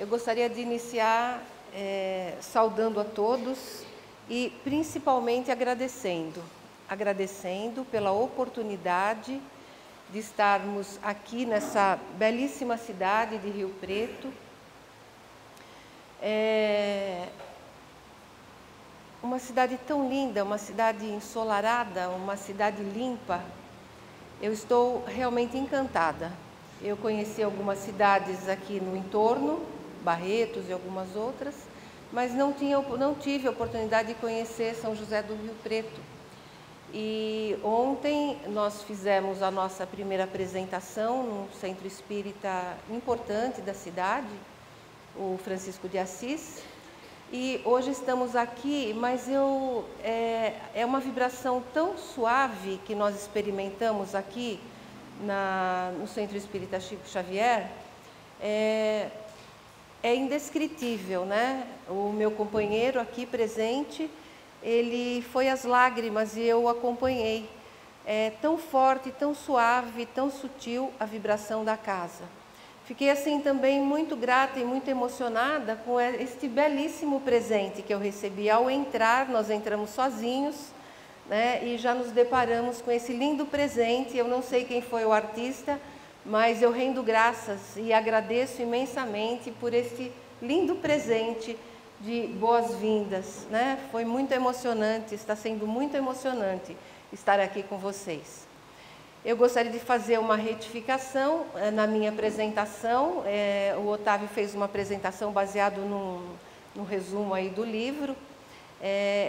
Eu gostaria de iniciar saudando a todos e principalmente agradecendo pela oportunidade de estarmos aqui nessa belíssima cidade de Rio Preto. Uma cidade tão linda, uma cidade ensolarada, uma cidade limpa. Eu estou realmente encantada. Eu conheci algumas cidades aqui no entorno, Barretos e algumas outras, mas não tive a oportunidade de conhecer São José do Rio Preto. E ontem nós fizemos a nossa primeira apresentação num centro espírita importante da cidade, o Francisco de Assis. E hoje estamos aqui, mas é uma vibração tão suave que nós experimentamos aqui no Centro Espírita Chico Xavier, é indescritível, né? O meu companheiro aqui presente, ele foi às lágrimas e eu o acompanhei. É tão forte, tão suave, tão sutil a vibração da casa. Fiquei assim também muito grata e muito emocionada com este belíssimo presente que eu recebi. Ao entrar, nós entramos sozinhos, né, e já nos deparamos com esse lindo presente. Eu não sei quem foi o artista, mas eu rendo graças e agradeço imensamente por esse lindo presente de boas-vindas, né? Foi muito emocionante, está sendo muito emocionante estar aqui com vocês. Eu gostaria de fazer uma retificação na minha apresentação. O Otávio fez uma apresentação baseado no resumo aí do livro.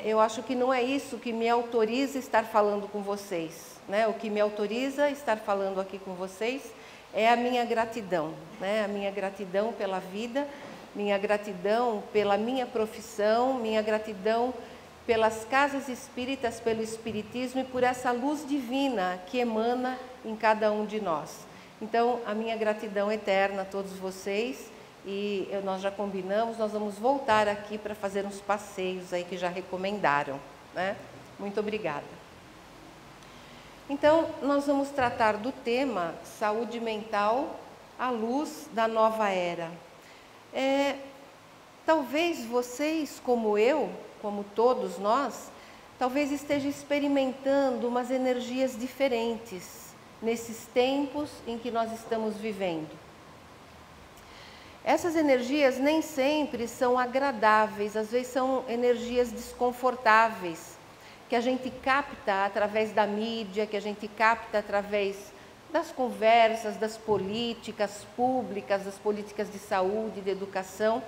Eu acho que não é isso que me autoriza a estar falando com vocês, né? O que me autoriza a estar falando aqui com vocês é a minha gratidão, né? A minha gratidão pela vida, minha gratidão pela minha profissão, minha gratidão pelas casas espíritas, pelo espiritismo e por essa luz divina que emana em cada um de nós. Então, a minha gratidão eterna a todos vocês. E nós já combinamos, nós vamos voltar aqui para fazer uns passeios aí que já recomendaram, né? Muito obrigada. Então, nós vamos tratar do tema saúde mental à luz da nova era. Talvez vocês, como eu, como todos nós, talvez estejam experimentando umas energias diferentes nesses tempos em que nós estamos vivendo. Essas energias nem sempre são agradáveis, às vezes são energias desconfortáveis, que a gente capta através da mídia, que a gente capta através das conversas, das políticas públicas, das políticas de saúde, de educação.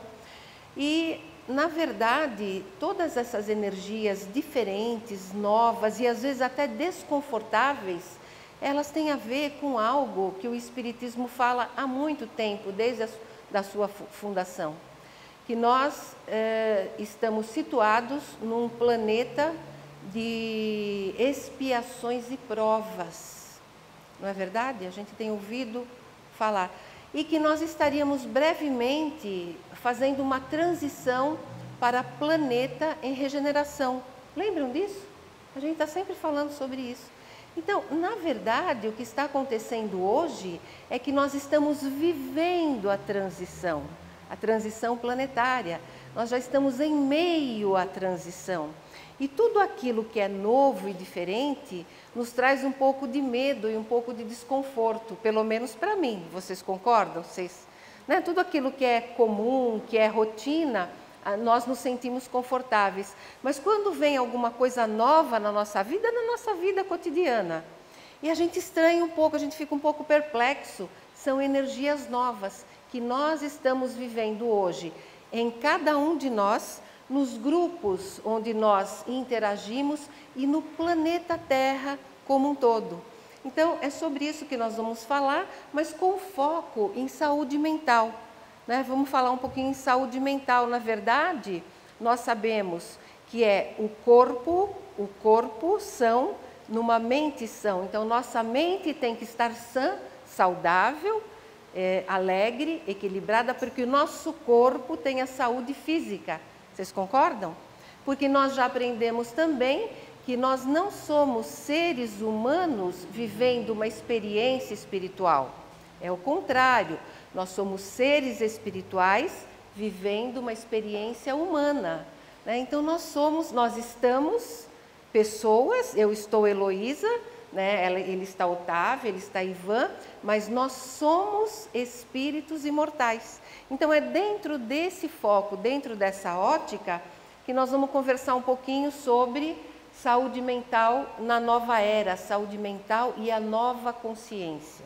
E, na verdade, todas essas energias diferentes, novas e às vezes até desconfortáveis, elas têm a ver com algo que o Espiritismo fala há muito tempo, desde da sua fundação, que nós estamos situados num planeta de expiações e provas, não é verdade? A gente tem ouvido falar. E que nós estaríamos brevemente fazendo uma transição para planeta em regeneração. Lembram disso? A gente está sempre falando sobre isso. Então, na verdade, o que está acontecendo hoje é que nós estamos vivendo a transição planetária. Nós já estamos em meio à transição. E tudo aquilo que é novo e diferente nos traz um pouco de medo e um pouco de desconforto, pelo menos para mim. Vocês concordam? Né? Tudo aquilo que é comum, que é rotina, nós nos sentimos confortáveis. Mas quando vem alguma coisa nova na nossa vida cotidiana, e a gente estranha um pouco, a gente fica um pouco perplexo, são energias novas que nós estamos vivendo hoje, em cada um de nós, nos grupos onde nós interagimos e no planeta Terra como um todo. Então, é sobre isso que nós vamos falar, mas com foco em saúde mental. Né? Vamos falar um pouquinho em saúde mental. Na verdade, nós sabemos que o corpo são, numa mente são. Então, nossa mente tem que estar sã, saudável, alegre, equilibrada, porque o nosso corpo tem a saúde física. Vocês concordam? Porque nós já aprendemos também que nós não somos seres humanos vivendo uma experiência espiritual. É o contrário, nós somos seres espirituais vivendo uma experiência humana, né? Então nós estamos pessoas, eu estou Heloísa, né? Ele está Otávio, ele está Ivan, mas nós somos espíritos imortais. Então é dentro desse foco, dentro dessa ótica, que nós vamos conversar um pouquinho sobre saúde mental na nova era, saúde mental e a nova consciência.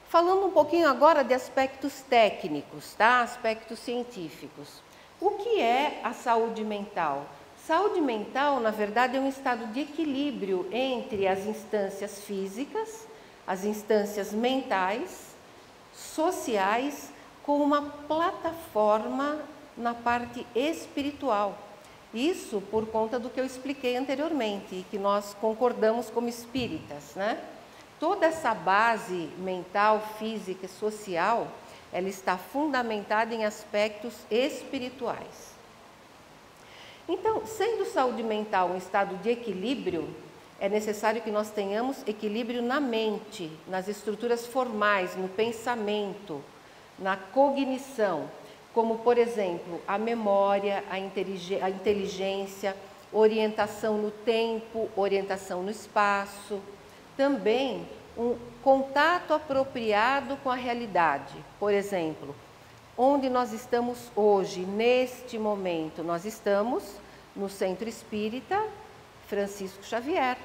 Falando um pouquinho agora de aspectos técnicos, tá? Aspectos científicos. O que é a saúde mental? Saúde mental, na verdade, é um estado de equilíbrio entre as instâncias físicas, as instâncias mentais, sociais, com uma plataforma na parte espiritual. Isso por conta do que eu expliquei anteriormente e que nós concordamos como espíritas, né? Toda essa base mental, física e social, ela está fundamentada em aspectos espirituais. Então, sendo saúde mental um estado de equilíbrio, é necessário que nós tenhamos equilíbrio na mente, nas estruturas formais, no pensamento, na cognição, como, por exemplo, a memória, a inteligência, orientação no tempo, orientação no espaço. Também um contato apropriado com a realidade. Por exemplo, onde nós estamos hoje, neste momento, nós estamos no Centro Espírita Francisco Xavier,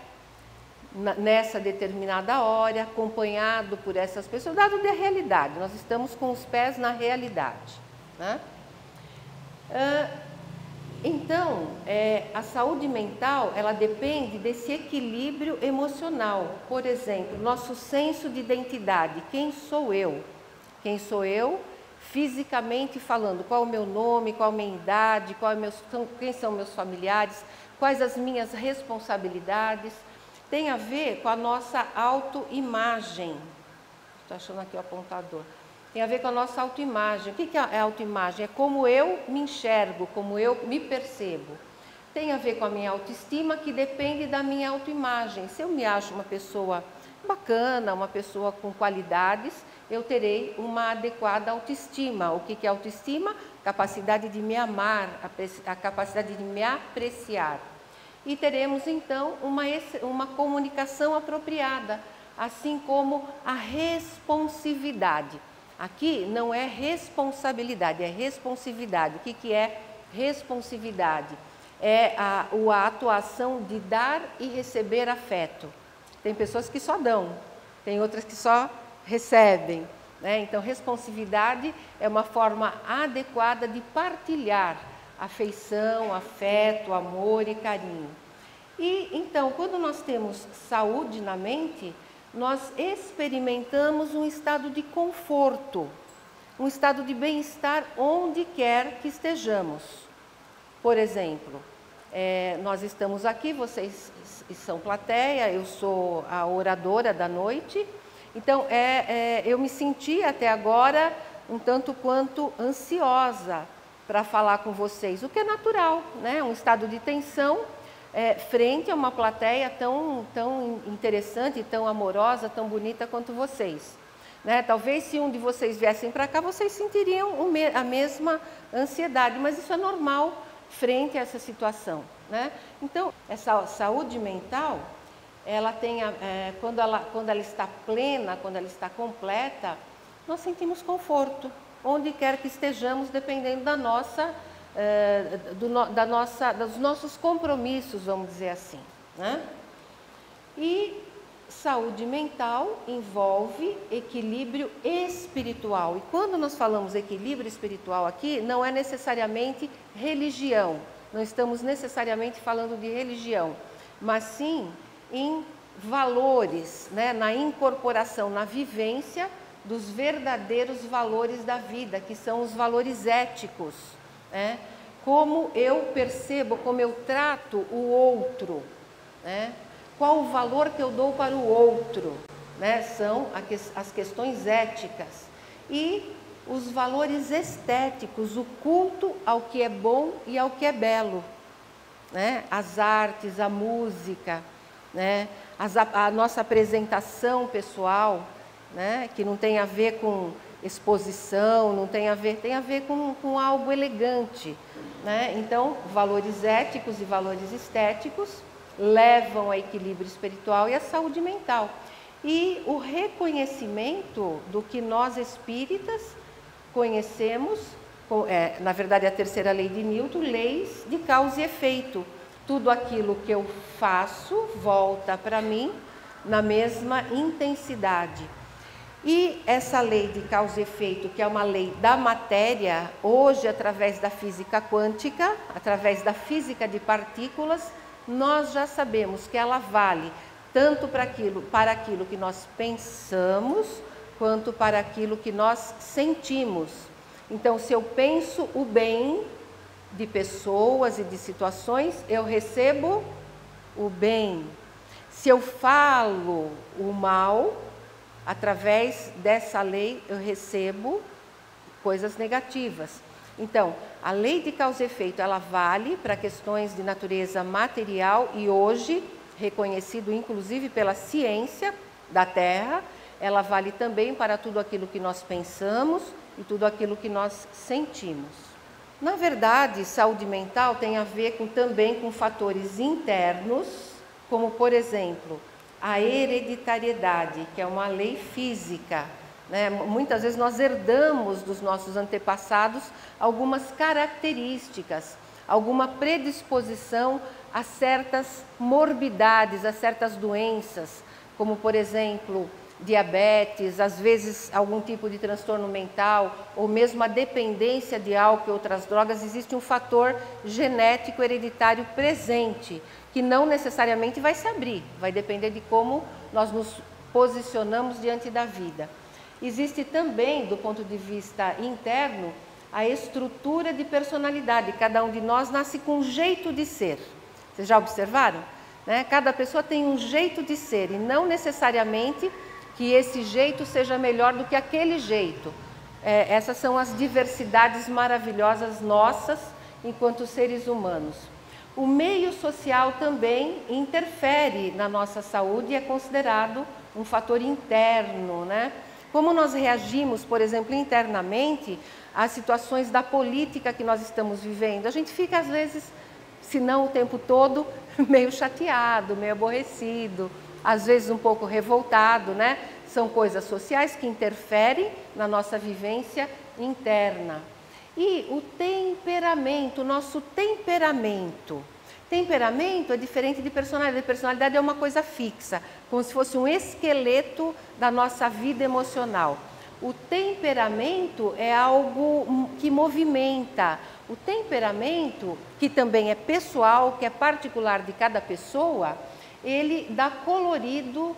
nessa determinada hora, acompanhado por essas pessoas, dado da realidade, nós estamos com os pés na realidade, né? Então, a saúde mental, ela depende desse equilíbrio emocional. Por exemplo, nosso senso de identidade. Quem sou eu? Quem sou eu, fisicamente falando? Qual é o meu nome, qual a minha idade, quem são meus familiares, quais as minhas responsabilidades? Tem a ver com a nossa autoimagem. Estou achando aqui o apontador. Tem a ver com a nossa autoimagem. O que é a autoimagem? É como eu me enxergo, como eu me percebo. Tem a ver com a minha autoestima, que depende da minha autoimagem. Se eu me acho uma pessoa bacana, uma pessoa com qualidades, eu terei uma adequada autoestima. O que é autoestima? Capacidade de me amar, a capacidade de me apreciar. E teremos, então, uma comunicação apropriada, assim como a responsividade. Aqui não é responsabilidade, é responsividade. O que é responsividade? É a atuação de dar e receber afeto. Tem pessoas que só dão, tem outras que só recebem, né? Então, responsividade é uma forma adequada de partilhar afeição, afeto, amor e carinho. E então, quando nós temos saúde na mente, nós experimentamos um estado de conforto, um estado de bem-estar onde quer que estejamos. Por exemplo, nós estamos aqui, vocês são plateia, eu sou a oradora da noite, então eu me senti até agora um tanto quanto ansiosa para falar com vocês, o que é natural, né? Um estado de tensão, frente a uma plateia tão interessante, tão amorosa, tão bonita quanto vocês, né? Talvez se um de vocês viessem para cá, vocês sentiriam a mesma ansiedade, mas isso é normal frente a essa situação, né? Então, essa saúde mental, ela tem, quando ela está plena, quando ela está completa, nós sentimos conforto, onde quer que estejamos, dependendo dos nossos compromissos, vamos dizer assim, né? E saúde mental envolve equilíbrio espiritual. E quando nós falamos equilíbrio espiritual aqui, não é necessariamente religião, não estamos necessariamente falando de religião, mas sim em valores, né? Na incorporação, na vivência dos verdadeiros valores da vida, que são os valores éticos, né? Como eu percebo, como eu trato o outro, né? Qual o valor que eu dou para o outro, né? São as questões éticas. E os valores estéticos, o culto ao que é bom e ao que é belo, né? As artes, a música, né? A nossa apresentação pessoal, né? Que não tem a ver com exposição, não tem a ver, tem a ver com algo elegante, né? Então, valores éticos e valores estéticos levam ao equilíbrio espiritual e à saúde mental. E o reconhecimento do que nós espíritas conhecemos, na verdade a terceira lei de Newton, leis de causa e efeito. Tudo aquilo que eu faço volta para mim na mesma intensidade. E essa lei de causa e efeito, que é uma lei da matéria, hoje através da física quântica, através da física de partículas, nós já sabemos que ela vale tanto para aquilo que nós pensamos, quanto para aquilo que nós sentimos. Então, se eu penso o bem de pessoas e de situações, eu recebo o bem. Se eu falo o mal, através dessa lei eu recebo coisas negativas. Então, a lei de causa e efeito, ela vale para questões de natureza material e hoje, reconhecido inclusive pela ciência da Terra, ela vale também para tudo aquilo que nós pensamos e tudo aquilo que nós sentimos. Na verdade, saúde mental tem a ver também com fatores internos, como por exemplo, a hereditariedade, que é uma lei física, né? Muitas vezes nós herdamos dos nossos antepassados algumas características, alguma predisposição a certas morbidades, a certas doenças, como por exemplo, diabetes, às vezes algum tipo de transtorno mental, ou mesmo a dependência de álcool e outras drogas. Existe um fator genético hereditário presente, que não necessariamente vai se abrir, vai depender de como nós nos posicionamos diante da vida. Existe também, do ponto de vista interno, a estrutura de personalidade. Cada um de nós nasce com um jeito de ser. Vocês já observaram? Né? Cada pessoa tem um jeito de ser e não necessariamente que esse jeito seja melhor do que aquele jeito. Essas são as diversidades maravilhosas nossas enquanto seres humanos. O meio social também interfere na nossa saúde e é considerado um fator interno, né? Como nós reagimos, por exemplo, internamente às situações da política que nós estamos vivendo. A gente fica, às vezes, se não o tempo todo, meio chateado, meio aborrecido, às vezes um pouco revoltado, né? São coisas sociais que interferem na nossa vivência interna. E o temperamento, o nosso temperamento. Temperamento é diferente de personalidade. Personalidade é uma coisa fixa, como se fosse um esqueleto da nossa vida emocional. O temperamento é algo que movimenta. O temperamento, que também é pessoal, que é particular de cada pessoa, ele dá colorido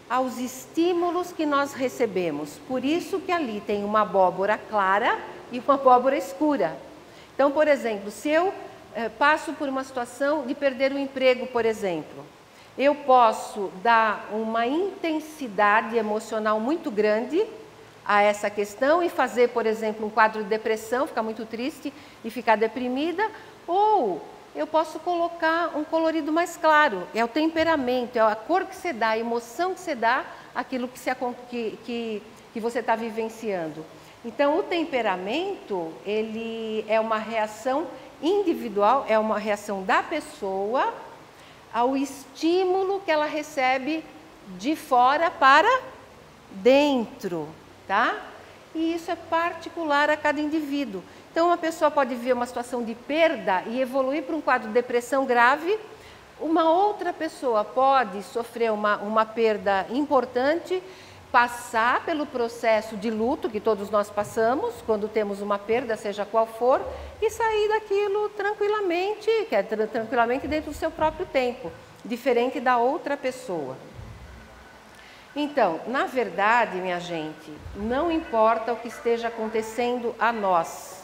aos estímulos que nós recebemos. Por isso que ali tem uma abóbora clara e uma abóbora escura. Então, por exemplo, se eu passo por uma situação de perder o emprego, por exemplo, eu posso dar uma intensidade emocional muito grande a essa questão e fazer, por exemplo, um quadro de depressão, ficar muito triste e ficar deprimida, ou eu posso colocar um colorido mais claro, é o temperamento, é a cor que você dá, a emoção que você dá àquilo que você está vivenciando. Então, o temperamento, ele é uma reação individual, é uma reação da pessoa ao estímulo que ela recebe de fora para dentro, tá? E isso é particular a cada indivíduo. Então, uma pessoa pode viver uma situação de perda e evoluir para um quadro de depressão grave. Uma outra pessoa pode sofrer uma perda importante, passar pelo processo de luto que todos nós passamos, quando temos uma perda, seja qual for, e sair daquilo tranquilamente, tranquilamente dentro do seu próprio tempo, diferente da outra pessoa. Então, na verdade, minha gente, não importa o que esteja acontecendo a nós,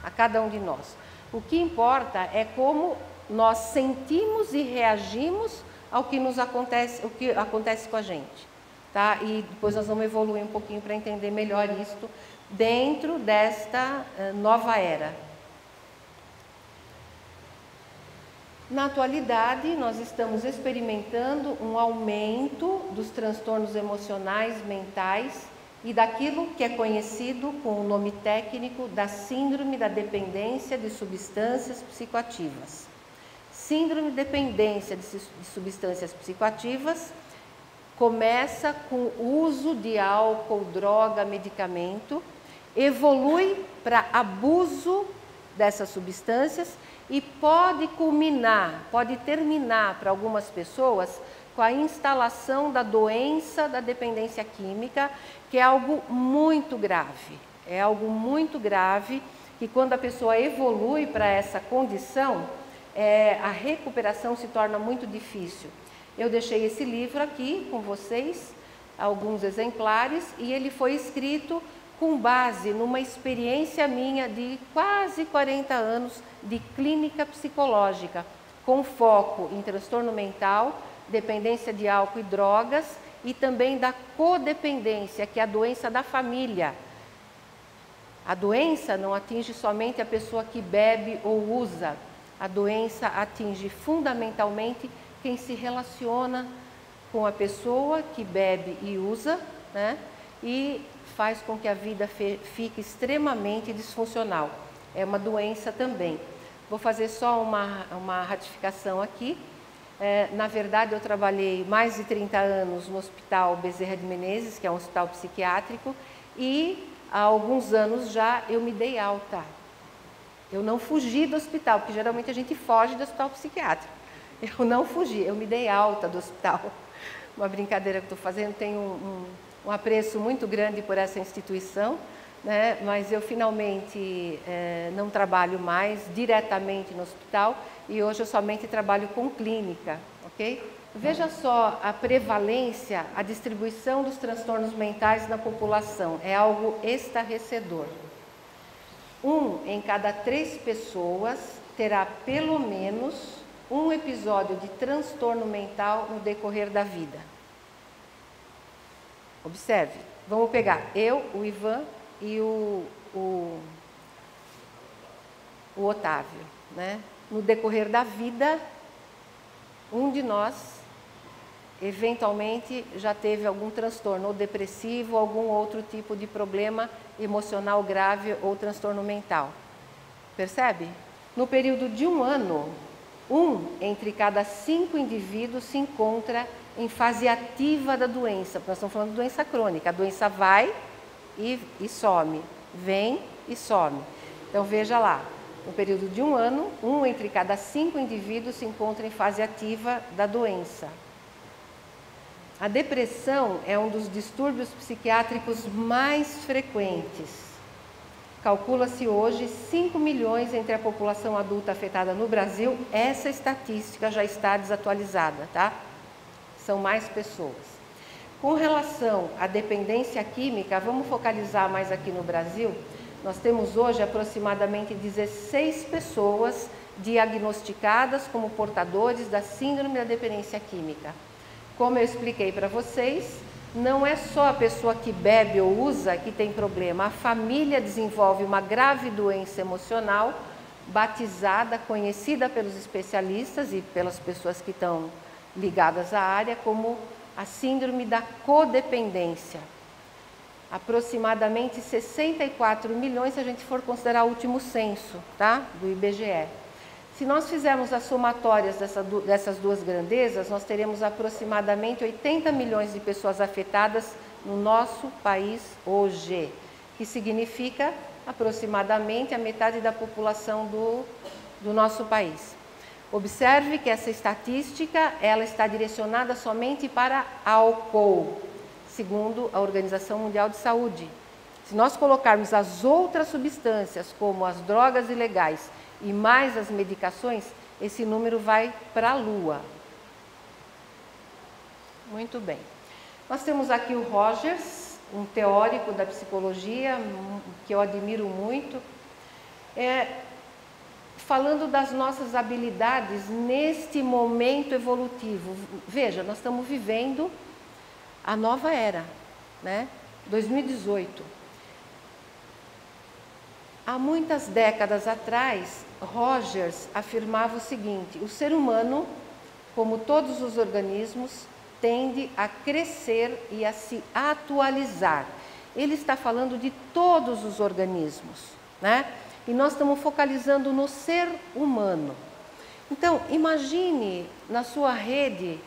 a cada um de nós. O que importa é como nós sentimos e reagimos ao que nos acontece, o que acontece com a gente, tá? E depois nós vamos evoluir um pouquinho para entender melhor isto dentro desta nova era. Na atualidade, nós estamos experimentando um aumento dos transtornos emocionais, mentais e daquilo que é conhecido com o nome técnico da Síndrome da Dependência de Substâncias Psicoativas. Síndrome de dependência de substâncias psicoativas começa com o uso de álcool, droga, medicamento, evolui para abuso dessas substâncias e pode culminar, pode terminar para algumas pessoas com a instalação da doença da dependência química, que é algo muito grave. É algo muito grave que quando a pessoa evolui para essa condição, a recuperação se torna muito difícil. Eu deixei esse livro aqui com vocês, alguns exemplares, e ele foi escrito com base numa experiência minha de quase 40 anos de clínica psicológica, com foco em transtorno mental, dependência de álcool e drogas e também da codependência, que é a doença da família. A doença não atinge somente a pessoa que bebe ou usa, a doença atinge fundamentalmente quem se relaciona com a pessoa que bebe e usa, né? E faz com que a vida fique extremamente disfuncional. É uma doença também. Vou fazer só uma ratificação aqui. Na verdade, eu trabalhei mais de 30 anos no Hospital Bezerra de Menezes, que é um hospital psiquiátrico, e há alguns anos já eu me dei alta. Eu não fugi do hospital, porque geralmente a gente foge do hospital psiquiátrico. Eu não fugi, eu me dei alta do hospital. Uma brincadeira que estou fazendo, tenho um apreço muito grande por essa instituição, né? Mas eu finalmente não trabalho mais diretamente no hospital e hoje eu somente trabalho com clínica, ok? Veja só a prevalência, a distribuição dos transtornos mentais na população, é algo estarrecedor. 1 em cada 3 pessoas terá pelo menos um episódio de transtorno mental no decorrer da vida. Observe, vamos pegar eu, o Ivan e o Otávio, né? No decorrer da vida, um de nós eventualmente já teve algum transtorno, ou depressivo, ou algum outro tipo de problema emocional grave ou transtorno mental. Percebe? No período de 1 ano, 1 entre cada 5 indivíduos se encontra em fase ativa da doença. Nós estamos falando de doença crônica. A doença vai e some, vem e some. Então veja lá, no período de 1 ano, 1 entre cada 5 indivíduos se encontra em fase ativa da doença. A depressão é um dos distúrbios psiquiátricos mais frequentes. Calcula-se hoje 5 milhões entre a população adulta afetada no Brasil. Essa estatística já está desatualizada, tá? São mais pessoas. Com relação à dependência química, vamos focalizar mais aqui no Brasil. Nós temos hoje aproximadamente 16 pessoas diagnosticadas como portadores da síndrome da dependência química. Como eu expliquei para vocês, não é só a pessoa que bebe ou usa que tem problema. A família desenvolve uma grave doença emocional, batizada, conhecida pelos especialistas e pelas pessoas que estão ligadas à área, como a síndrome da codependência. Aproximadamente 64 milhões, se a gente for considerar o último censo, tá? Do IBGE. Se nós fizermos as somatórias dessas duas grandezas, nós teremos aproximadamente 80 milhões de pessoas afetadas no nosso país hoje, que significa aproximadamente a metade da população do nosso país. Observe que essa estatística ela está direcionada somente para álcool, segundo a Organização Mundial de Saúde. Se nós colocarmos as outras substâncias, como as drogas ilegais, e mais as medicações, esse número vai para a lua. Muito bem. Nós temos aqui o Rogers, um teórico da psicologia, que eu admiro muito, falando das nossas habilidades neste momento evolutivo. Veja, nós estamos vivendo a nova era, né? 2018. Há muitas décadas atrás, Rogers afirmava o seguinte: o ser humano, como todos os organismos, tende a crescer e a se atualizar. ele está falando de todos os organismos, né? E nós estamos focalizando no ser humano. Então, imagine na sua rede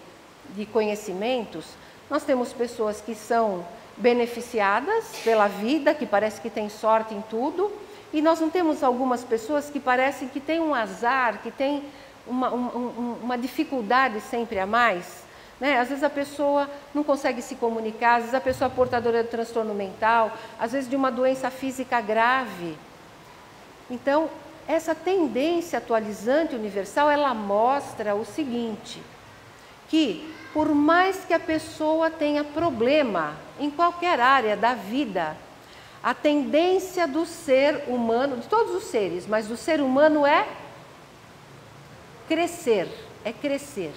de conhecimentos, nós temos pessoas que são beneficiadas pela vida, que parece que tem sorte em tudo, e nós não temos algumas pessoas que parecem que têm um azar, que têm uma dificuldade sempre a mais, né? Às vezes a pessoa não consegue se comunicar, às vezes a pessoa é portadora de transtorno mental, às vezes de uma doença física grave. Então, essa tendência atualizante universal, ela mostra o seguinte, que por mais que a pessoa tenha problema em qualquer área da vida, a tendência do ser humano, de todos os seres, mas do ser humano é crescer, é crescer.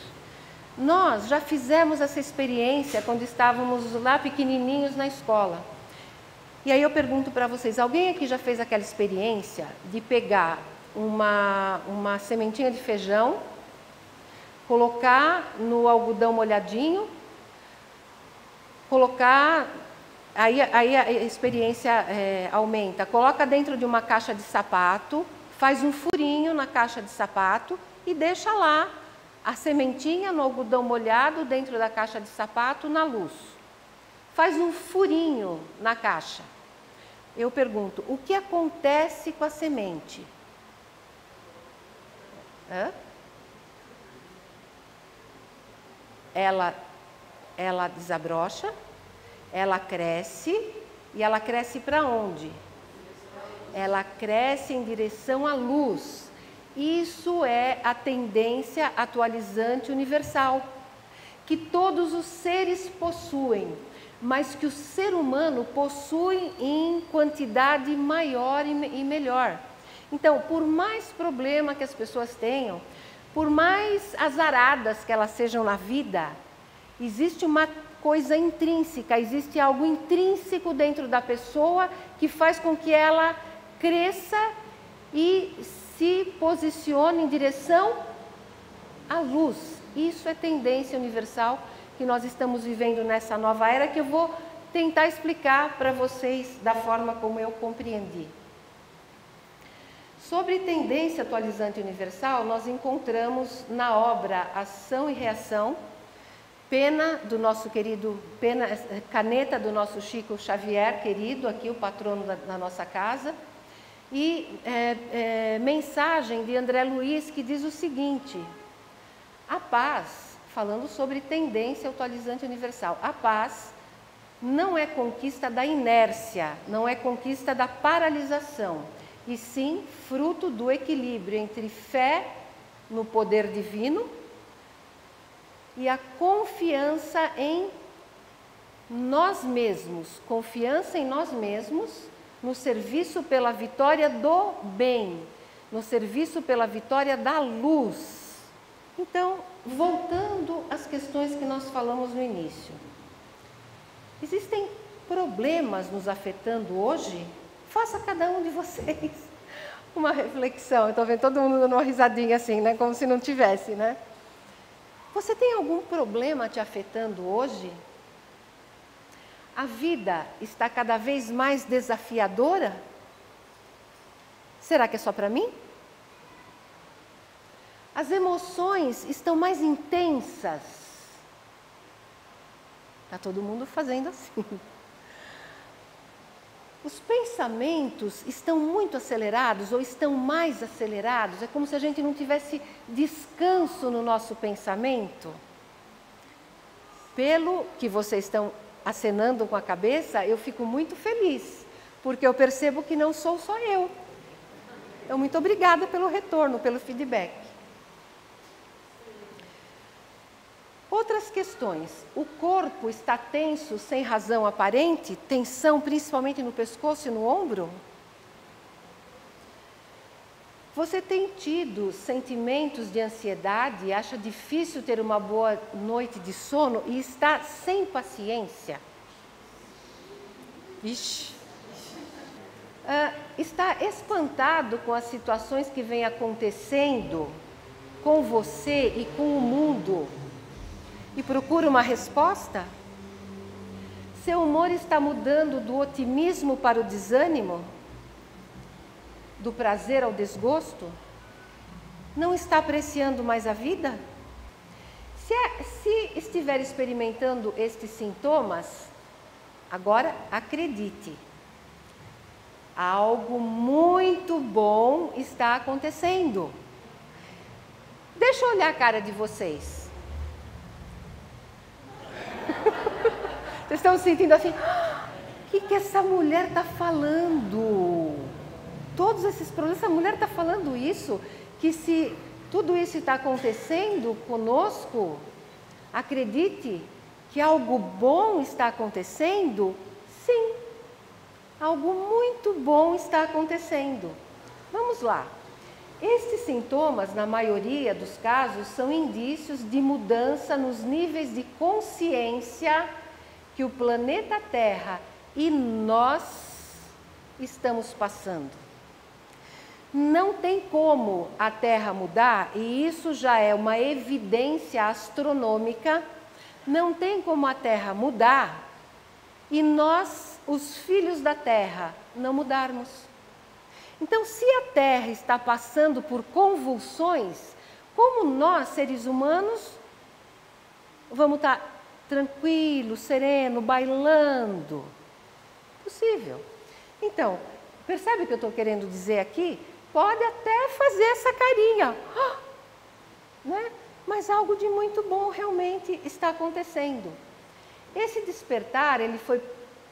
Nós já fizemos essa experiência quando estávamos lá pequenininhos na escola. E aí eu pergunto para vocês, alguém aqui já fez aquela experiência de pegar uma sementinha de feijão, colocar no algodão molhadinho, colocar, aí a experiência aumenta, coloca dentro de uma caixa de sapato, faz um furinho na caixa de sapato e deixa lá a sementinha no algodão molhado dentro da caixa de sapato na luz. Faz um furinho na caixa. Eu pergunto, o que acontece com a semente? Ela desabrocha, ela cresce, e ela cresce para onde? Ela cresce em direção à luz. Isso é a tendência atualizante universal, que todos os seres possuem, mas que o ser humano possui em quantidade maior e melhor. Então, por mais problema que as pessoas tenham, por mais azaradas que elas sejam na vida, existe uma coisa intrínseca, existe algo intrínseco dentro da pessoa que faz com que ela cresça e se posicione em direção à luz. Isso é tendência universal que nós estamos vivendo nessa nova era, que eu vou tentar explicar para vocês da forma como eu compreendi. Sobre tendência atualizante universal, nós encontramos na obra Ação e Reação, caneta do nosso Chico Xavier, querido, aqui o patrono da nossa casa, e mensagem de André Luiz, que diz o seguinte: a paz, falando sobre tendência atualizante universal, a paz não é conquista da inércia, não é conquista da paralisação, e sim fruto do equilíbrio entre fé no poder divino e a confiança em nós mesmos, confiança em nós mesmos, no serviço pela vitória do bem, no serviço pela vitória da luz. Então, voltando às questões que nós falamos no início, existem problemas nos afetando hoje? Faça cada um de vocês uma reflexão. Eu estou vendo todo mundo dando uma risadinha assim, né? Como se não tivesse, né? Você tem algum problema te afetando hoje? A vida está cada vez mais desafiadora? Será que é só para mim? As emoções estão mais intensas? Está todo mundo fazendo assim. Os pensamentos estão muito acelerados ou estão mais acelerados? É como se a gente não tivesse descanso no nosso pensamento? Pelo que vocês estão acenando com a cabeça, eu fico muito feliz, porque eu percebo que não sou só eu. Então, muito obrigada pelo retorno, pelo feedback. Outras questões. O corpo está tenso sem razão aparente? Tensão principalmente no pescoço e no ombro? Você tem tido sentimentos de ansiedade, acha difícil ter uma boa noite de sono e está sem paciência? Ixi. Está espantado com as situações que vêm acontecendo com você e com o mundo e procura uma resposta? Seu humor está mudando do otimismo para o desânimo? Do prazer ao desgosto? Não está apreciando mais a vida? Se estiver experimentando estes sintomas, agora acredite, algo muito bom está acontecendo. Deixa eu olhar a cara de vocês. Vocês estão se sentindo assim, o que essa mulher está falando? Todos esses problemas, essa mulher está falando isso, que se tudo isso está acontecendo conosco, acredite que algo bom está acontecendo? Sim, algo muito bom está acontecendo. Vamos lá. Estes sintomas, na maioria dos casos, são indícios de mudança nos níveis de consciência que o planeta Terra e nós estamos passando. Não tem como a Terra mudar, e isso já é uma evidência astronômica, não tem como a Terra mudar e nós, os filhos da Terra, não mudarmos. Então, se a Terra está passando por convulsões, como nós, seres humanos, vamos estar tranquilos, serenos, bailando? Possível. Então, percebe o que eu estou querendo dizer aqui? Pode até fazer essa carinha, né? Mas algo de muito bom realmente está acontecendo. Esse despertar, ele foi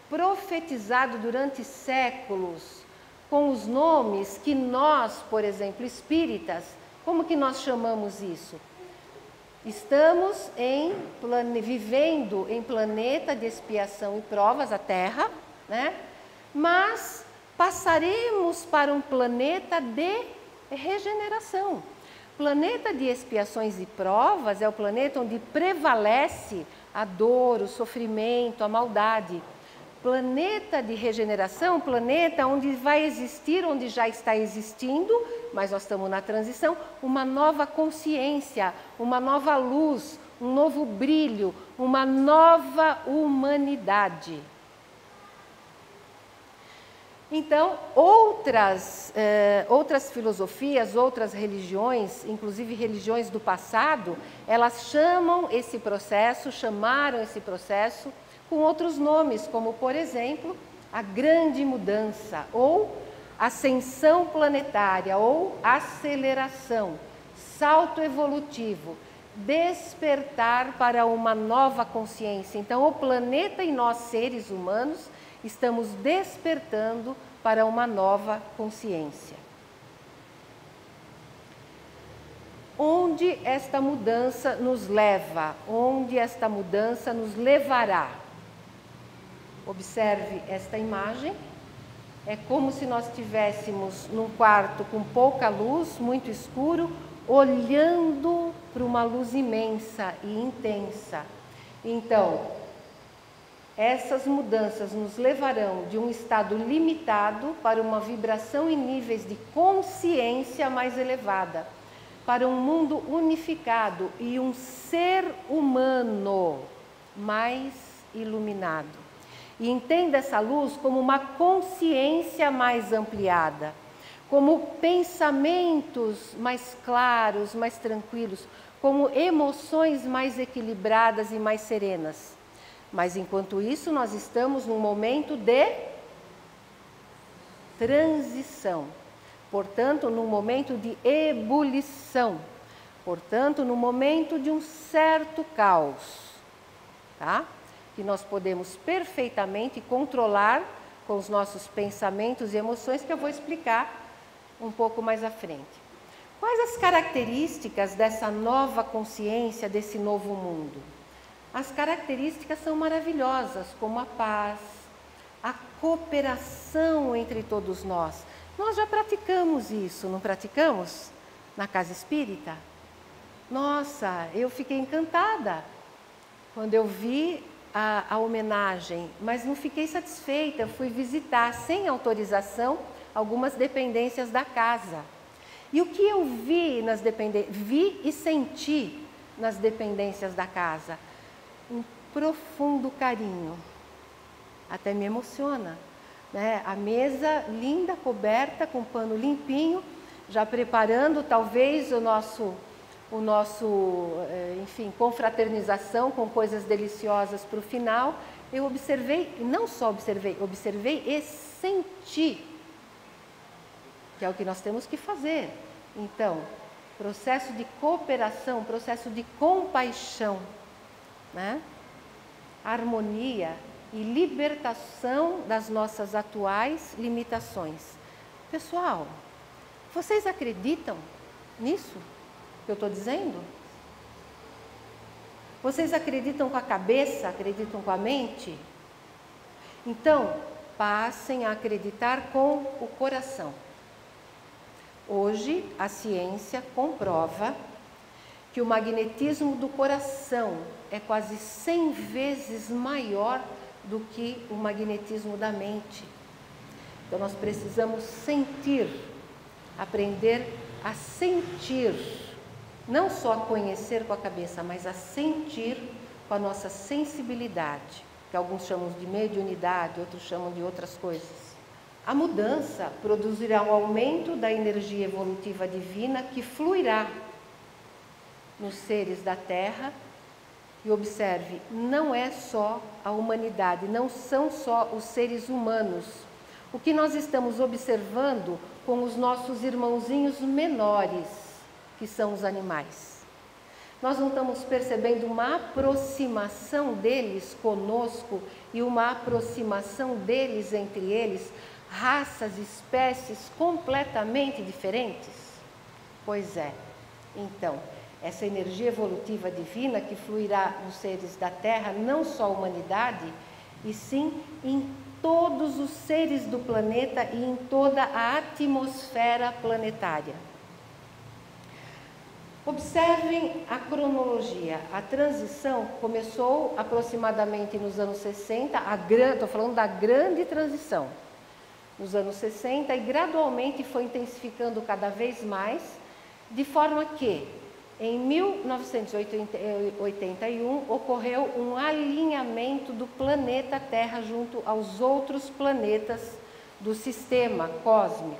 profetizado durante séculos, com os nomes que nós, por exemplo, espíritas, como que nós chamamos isso? Estamos vivendo em planeta de expiação e provas, a Terra, né? Mas passaremos para um planeta de regeneração. Planeta de expiações e provas é o planeta onde prevalece a dor, o sofrimento, a maldade. Planeta de regeneração, planeta onde vai existir, onde já está existindo, mas nós estamos na transição, uma nova consciência, uma nova luz, um novo brilho, uma nova humanidade. Então, outras filosofias, outras religiões, inclusive religiões do passado, elas chamaram esse processo com outros nomes, como, por exemplo, a grande mudança, ou ascensão planetária, ou aceleração, salto evolutivo, despertar para uma nova consciência. Então, o planeta e nós, seres humanos, estamos despertando para uma nova consciência. Onde esta mudança nos leva? Onde esta mudança nos levará? Observe esta imagem. É como se nós estivéssemos num quarto com pouca luz, muito escuro, olhando para uma luz imensa e intensa. Então, essas mudanças nos levarão de um estado limitado para uma vibração em níveis de consciência mais elevada, para um mundo unificado e um ser humano mais iluminado. E entenda essa luz como uma consciência mais ampliada, como pensamentos mais claros, mais tranquilos, como emoções mais equilibradas e mais serenas. Mas enquanto isso, nós estamos num momento de transição, portanto, num momento de ebulição, portanto, num momento de um certo caos, tá? Que nós podemos perfeitamente controlar com os nossos pensamentos e emoções, que eu vou explicar um pouco mais à frente. Quais as características dessa nova consciência, desse novo mundo? As características são maravilhosas, como a paz, a cooperação entre todos nós. Nós já praticamos isso, não praticamos? Na casa espírita? Nossa, eu fiquei encantada quando eu vi a homenagem, mas não fiquei satisfeita. Eu fui visitar, sem autorização, algumas dependências da casa. E o que eu vi nas dependências, vi e senti nas dependências da casa? Um profundo carinho, até me emociona, né? A mesa linda, coberta, com pano limpinho, já preparando talvez enfim, confraternização com coisas deliciosas para o final. Eu observei, não só observei e senti, que é o que nós temos que fazer. Então, processo de cooperação, processo de compaixão, né? Harmonia e libertação das nossas atuais limitações. Pessoal, vocês acreditam nisso que eu estou dizendo? Vocês acreditam com a cabeça? Acreditam com a mente? Então, passem a acreditar com o coração. Hoje, a ciência comprova que o magnetismo do coração é quase 100 vezes maior do que o magnetismo da mente. Então, nós precisamos sentir, aprender a sentir, não só a conhecer com a cabeça, mas a sentir com a nossa sensibilidade, que alguns chamam de mediunidade, outros chamam de outras coisas. A mudança produzirá um aumento da energia evolutiva divina que fluirá nos seres da Terra. E observe, não é só a humanidade, não são só os seres humanos. O que nós estamos observando com os nossos irmãozinhos menores, que são os animais. Nós não estamos percebendo uma aproximação deles conosco e uma aproximação deles entre eles, raças, espécies completamente diferentes? Pois é. Então, essa energia evolutiva divina que fluirá nos seres da Terra, não só a humanidade, e sim em todos os seres do planeta e em toda a atmosfera planetária. Observem a cronologia. A transição começou aproximadamente nos anos 60, estou falando da grande transição, nos anos 60, e gradualmente foi intensificando cada vez mais, de forma que em 1981 ocorreu um alinhamento do planeta Terra junto aos outros planetas do sistema cósmico.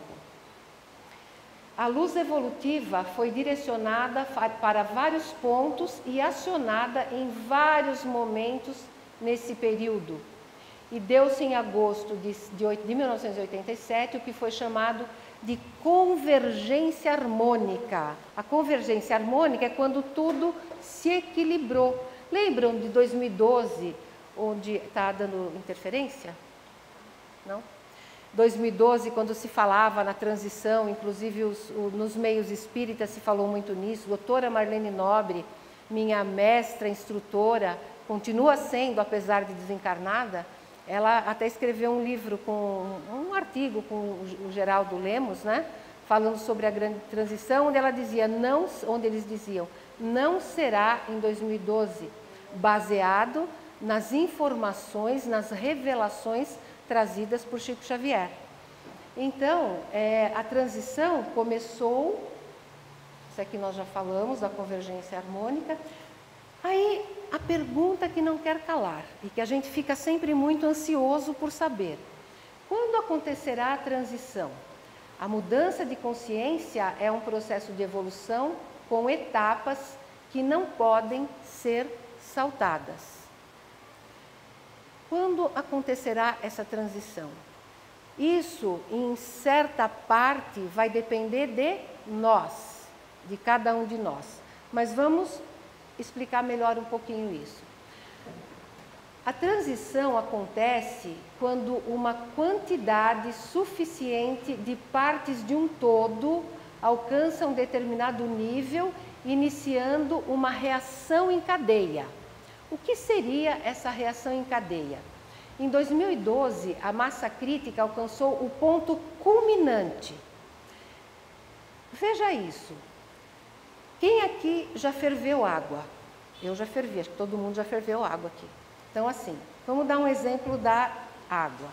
A luz evolutiva foi direcionada para vários pontos e acionada em vários momentos nesse período. E deu-se em agosto de 1987 o que foi chamado de convergência harmônica. A convergência harmônica é quando tudo se equilibrou. Lembram de 2012, onde está dando interferência? Não? 2012, quando se falava na transição, inclusive nos meios espíritas se falou muito nisso. Doutora Marlene Nobre, minha mestra, instrutora, continua sendo, apesar de desencarnada. Ela até escreveu um livro, um artigo com o Geraldo Lemos, né, falando sobre a grande transição, onde eles diziam, não será em 2012, baseado nas informações, nas revelações trazidas por Chico Xavier. Então, a transição começou, isso aqui nós já falamos, da convergência harmônica. Aí, a pergunta que não quer calar, e que a gente fica sempre muito ansioso por saber: quando acontecerá a transição? A mudança de consciência é um processo de evolução com etapas que não podem ser saltadas. Quando acontecerá essa transição? Isso, em certa parte, vai depender de nós, de cada um de nós. Mas vamos explicar melhor um pouquinho isso. A transição acontece quando uma quantidade suficiente de partes de um todo alcança um determinado nível, iniciando uma reação em cadeia. O que seria essa reação em cadeia? Em 2012, a massa crítica alcançou o ponto culminante. Veja isso. Quem aqui já ferveu água? Eu já fervi, acho que todo mundo já ferveu água aqui. Então, assim, vamos dar um exemplo da água.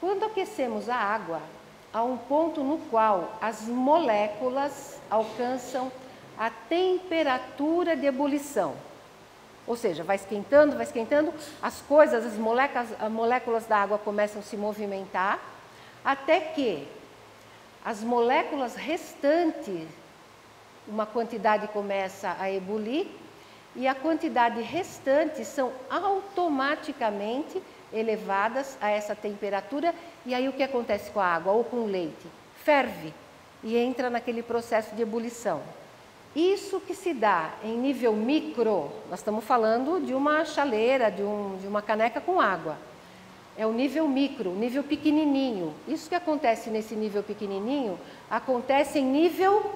Quando aquecemos a água, há um ponto no qual as moléculas alcançam a temperatura de ebulição. Ou seja, vai esquentando, as coisas, as moléculas da água começam a se movimentar, até que as moléculas restantes, uma quantidade começa a ebulir, e a quantidade restante são automaticamente elevadas a essa temperatura, e aí o que acontece com a água ou com o leite? Ferve e entra naquele processo de ebulição. Isso que se dá em nível micro, nós estamos falando de uma chaleira, de uma caneca com água. É o nível micro, nível pequenininho. Isso que acontece nesse nível pequenininho, acontece em nível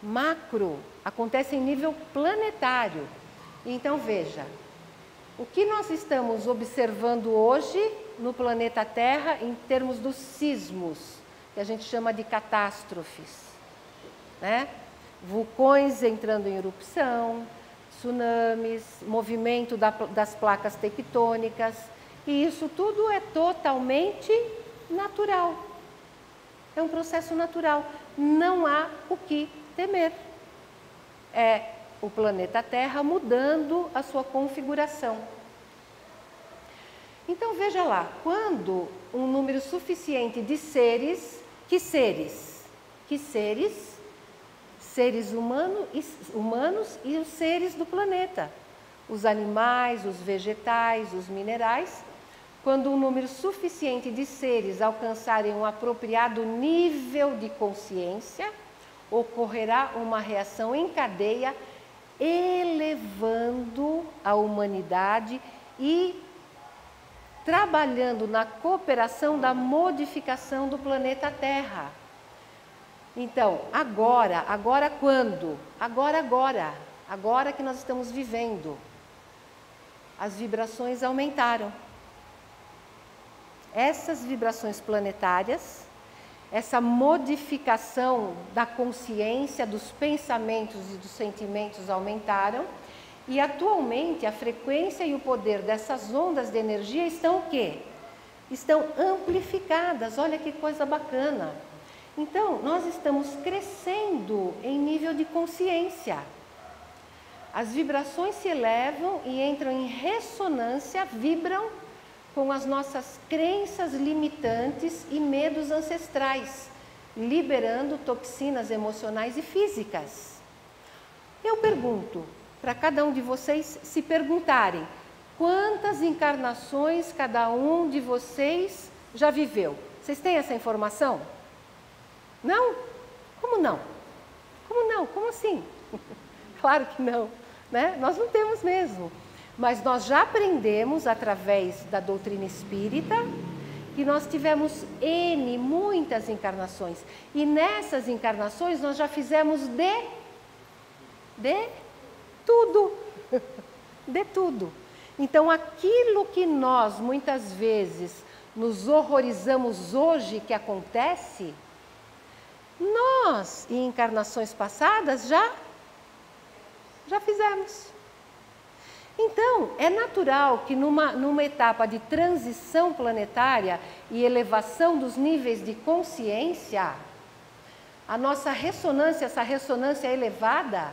macro, acontece em nível planetário. Então veja, o que nós estamos observando hoje no planeta Terra em termos dos sismos, que a gente chama de catástrofes, né? Vulcões entrando em erupção, tsunamis, movimento das placas tectônicas, e isso tudo é totalmente natural. É um processo natural, não há o que temer. É o planeta Terra mudando a sua configuração. Então veja lá, quando um número suficiente de seres, que seres? Seres humanos e os seres do planeta, os animais, os vegetais, os minerais. Quando um número suficiente de seres alcançarem um apropriado nível de consciência, ocorrerá uma reação em cadeia, elevando a humanidade e trabalhando na cooperação da modificação do planeta Terra. Então, agora quando? Agora que nós estamos vivendo. As vibrações aumentaram. Essas vibrações planetárias, essa modificação da consciência, dos pensamentos e dos sentimentos aumentaram, e atualmente a frequência e o poder dessas ondas de energia estão o quê? Estão amplificadas, olha que coisa bacana. Então, nós estamos crescendo em nível de consciência. As vibrações se elevam e entram em ressonância, vibram com as nossas crenças limitantes e medos ancestrais, liberando toxinas emocionais e físicas. Eu pergunto, para cada um de vocês se perguntarem, quantas encarnações cada um de vocês já viveu? Vocês têm essa informação? Não? Como não? Como não? Como assim? Claro que não, né? Nós não temos mesmo. Mas nós já aprendemos, através da doutrina espírita, que nós tivemos muitas encarnações. E nessas encarnações nós já fizemos de tudo. De tudo. Então, aquilo que nós, muitas vezes, nos horrorizamos hoje que acontece, nós, em encarnações passadas, já fizemos. Então, é natural que numa etapa de transição planetária e elevação dos níveis de consciência, a nossa ressonância, essa ressonância elevada,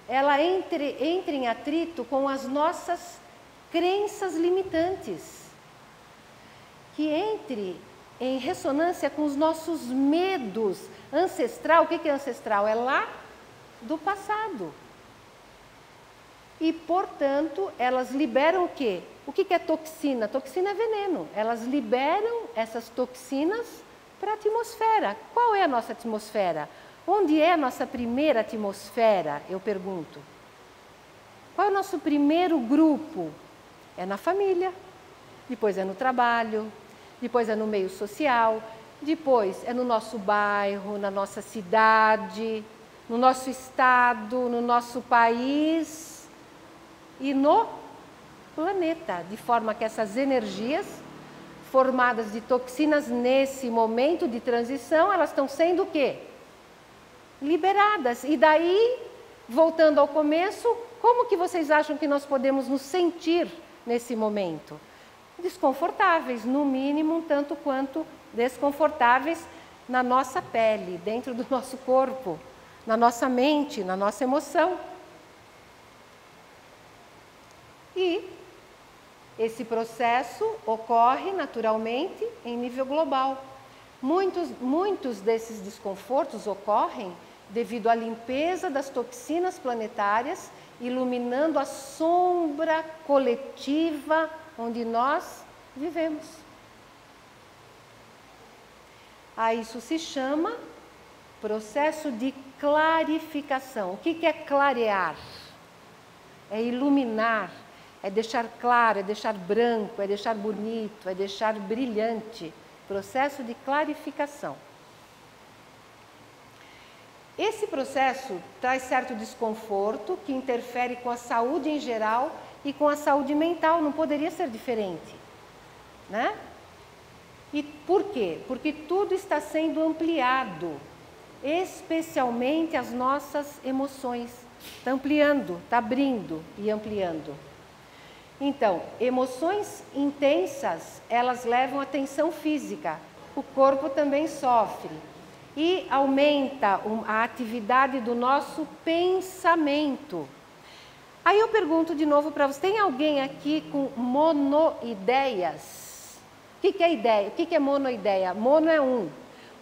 ela entre em atrito com as nossas crenças limitantes, que entre em ressonância com os nossos medos ancestral. O que é ancestral? É lá do passado. E, portanto, elas liberam o quê? O que é toxina? Toxina é veneno. Elas liberam essas toxinas para a atmosfera. Qual é a nossa atmosfera? Onde é a nossa primeira atmosfera? Eu pergunto. Qual é o nosso primeiro grupo? É na família, depois é no trabalho, depois é no meio social, depois é no nosso bairro, na nossa cidade, no nosso estado, no nosso país e no planeta, de forma que essas energias formadas de toxinas nesse momento de transição, elas estão sendo o quê? Liberadas. E daí, voltando ao começo, como que vocês acham que nós podemos nos sentir nesse momento? Desconfortáveis, no mínimo, tanto quanto desconfortáveis na nossa pele, dentro do nosso corpo, na nossa mente, na nossa emoção. E esse processo ocorre naturalmente em nível global. Muitos desses desconfortos ocorrem devido à limpeza das toxinas planetárias, iluminando a sombra coletiva onde nós vivemos. A isso se chama processo de clarificação. O que é clarear? É iluminar, é deixar claro, é deixar branco, é deixar bonito, é deixar brilhante. Processo de clarificação. Esse processo traz certo desconforto que interfere com a saúde em geral e com a saúde mental, não poderia ser diferente, né? E por quê? Porque tudo está sendo ampliado, especialmente as nossas emoções. Está ampliando, está abrindo e ampliando. Então, emoções intensas, elas levam à tensão física. O corpo também sofre. E aumenta a atividade do nosso pensamento. Aí eu pergunto de novo para você, tem alguém aqui com monoideias? O que é ideia? O que é monoideia? Mono é um.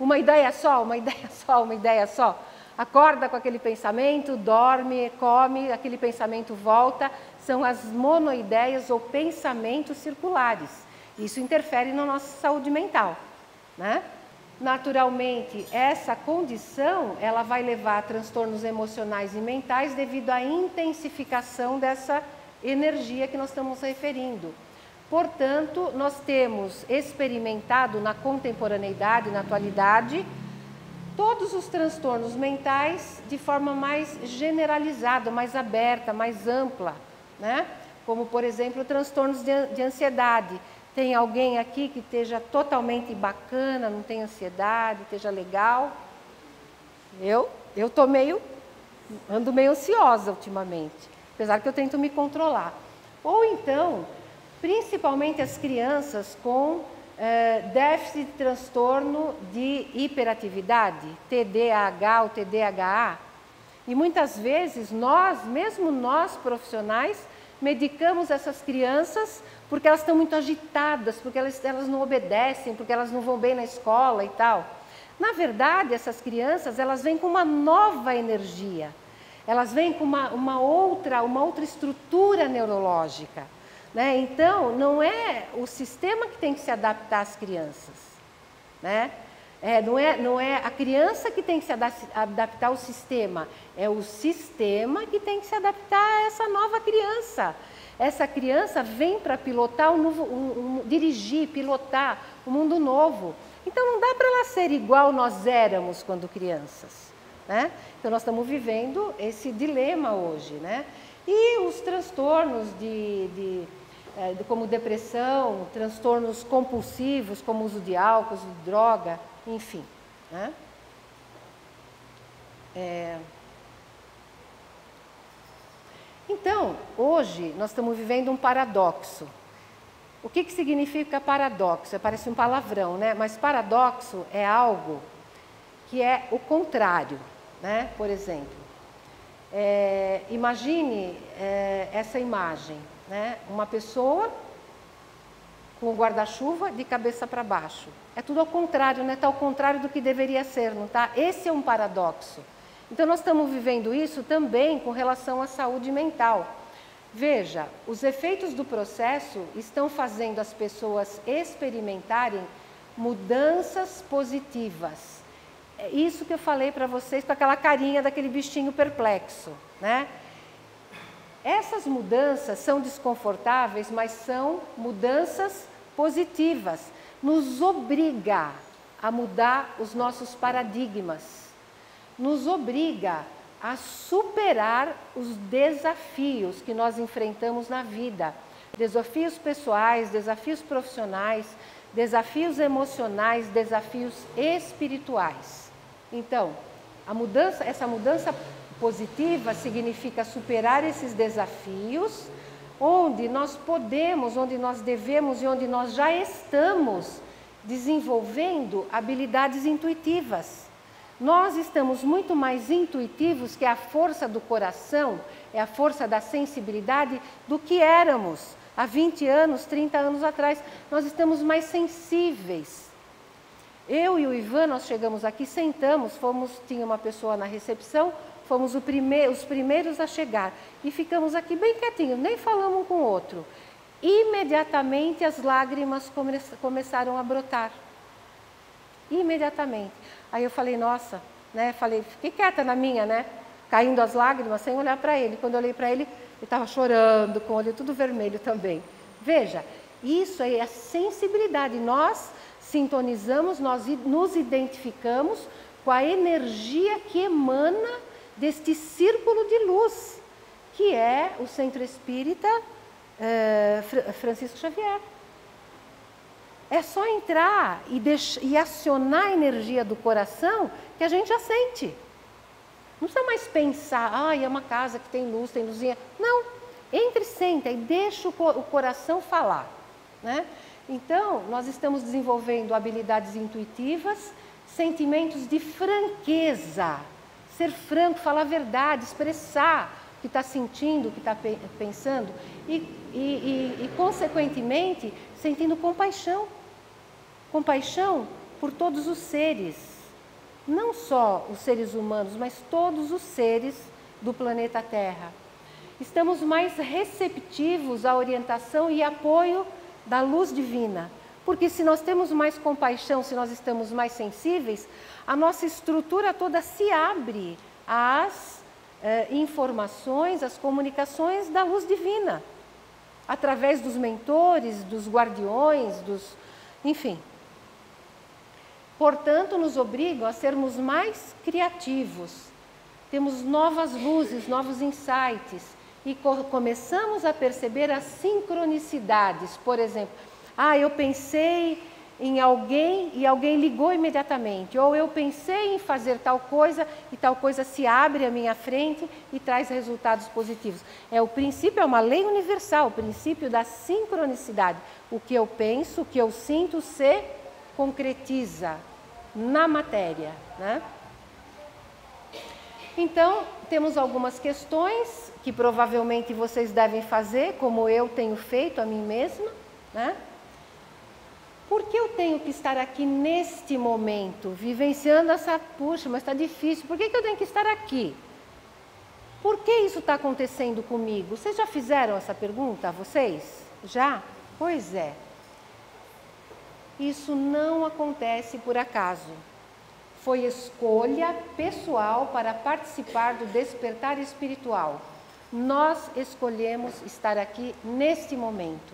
Uma ideia só, uma ideia só, uma ideia só. Acorda com aquele pensamento, dorme, come, aquele pensamento volta. São as monoideias ou pensamentos circulares. Isso interfere na nossa saúde mental, né? Naturalmente, essa condição, ela vai levar a transtornos emocionais e mentais devido à intensificação dessa energia que nós estamos referindo. Portanto, nós temos experimentado na contemporaneidade, na atualidade, todos os transtornos mentais de forma mais generalizada, mais aberta, mais ampla, né? Como, por exemplo, transtornos de ansiedade. Tem alguém aqui que esteja totalmente bacana, não tem ansiedade, esteja legal? Eu ando meio ansiosa ultimamente, apesar que eu tento me controlar. Ou então, principalmente as crianças com déficit de transtorno de hiperatividade, TDAH ou TDAH. E muitas vezes mesmo nós profissionais, medicamos essas crianças porque elas estão muito agitadas, porque elas não obedecem, porque elas não vão bem na escola e tal. Na verdade, essas crianças, elas vêm com uma nova energia. Elas vêm com uma outra estrutura neurológica, né? Então, não é o sistema que tem que se adaptar às crianças, né? Não é a criança que tem que se adaptar ao sistema, é o sistema que tem que se adaptar a essa nova criança. Essa criança vem para pilotar dirigir, pilotar um mundo novo. Então não dá para ela ser igual nós éramos quando crianças, né? Então nós estamos vivendo esse dilema hoje, né? E os transtornos como depressão, transtornos compulsivos, como uso de álcool, uso de droga, enfim, né? Então, hoje nós estamos vivendo um paradoxo. O que significa paradoxo? Parece um palavrão, né? Mas paradoxo é algo que é o contrário, né? Por exemplo, imagine essa imagem, né? Uma pessoa com o guarda-chuva de cabeça para baixo. É tudo ao contrário, né? Está ao contrário do que deveria ser, não está? Esse é um paradoxo. Então, nós estamos vivendo isso também com relação à saúde mental. Veja, os efeitos do processo estão fazendo as pessoas experimentarem mudanças positivas. É isso que eu falei para vocês com aquela carinha daquele bichinho perplexo, né? Essas mudanças são desconfortáveis, mas são mudanças positivas. Nos obriga a mudar os nossos paradigmas. Nos obriga a superar os desafios que nós enfrentamos na vida. Desafios pessoais, desafios profissionais, desafios emocionais, desafios espirituais. Então, essa mudança positiva significa superar esses desafios, onde nós podemos, onde nós devemos e onde nós já estamos desenvolvendo habilidades intuitivas. Nós estamos muito mais intuitivos, que é a força do coração, é a força da sensibilidade, do que éramos há 20 anos, 30 anos atrás. Nós estamos mais sensíveis. Eu e o Ivan, nós chegamos aqui, sentamos, tinha uma pessoa na recepção, fomos os primeiros a chegar. E ficamos aqui bem quietinhos, nem falamos um com o outro. Imediatamente as lágrimas começaram a brotar. Imediatamente. Aí eu falei, nossa, né? Fiquei quieta na minha, né? Caindo as lágrimas, sem olhar para ele. Quando eu olhei para ele, ele estava chorando, com o olho tudo vermelho também. Veja, isso é a sensibilidade. Nós sintonizamos, nós nos identificamos com a energia que emana deste círculo de luz, que é o Centro Espírita Francisco Xavier. É só entrar e acionar a energia do coração que a gente já sente. Não precisa mais pensar, é uma casa que tem luz, tem luzinha. Não, entre, senta e deixa o coração falar, né? Então, nós estamos desenvolvendo habilidades intuitivas, sentimentos de franqueza, ser franco, falar a verdade, expressar o que está sentindo, o que está pensando e, consequentemente, sentindo compaixão. Compaixão por todos os seres, não só os seres humanos, mas todos os seres do planeta Terra. Estamos mais receptivos à orientação e apoio da luz divina, porque se nós temos mais compaixão, se nós estamos mais sensíveis, a nossa estrutura toda se abre às informações, às comunicações da luz divina, através dos mentores, dos guardiões, enfim. Portanto, nos obrigam a sermos mais criativos. Temos novas luzes, novos insights e começamos a perceber as sincronicidades. Por exemplo, eu pensei em alguém e alguém ligou imediatamente. Ou eu pensei em fazer tal coisa e tal coisa se abre à minha frente e traz resultados positivos. O princípio é uma lei universal, o princípio da sincronicidade. O que eu penso, o que eu sinto se concretiza na matéria, né? Então, temos algumas questões que provavelmente vocês devem fazer, como eu tenho feito a mim mesma, né? Por que eu tenho que estar aqui neste momento, vivenciando puxa, mas está difícil, por que eu tenho que estar aqui? Por que isso está acontecendo comigo? Vocês já fizeram essa pergunta, vocês? Já? Pois é. Isso não acontece por acaso. Foi escolha pessoal para participar do despertar espiritual. Nós escolhemos estar aqui neste momento.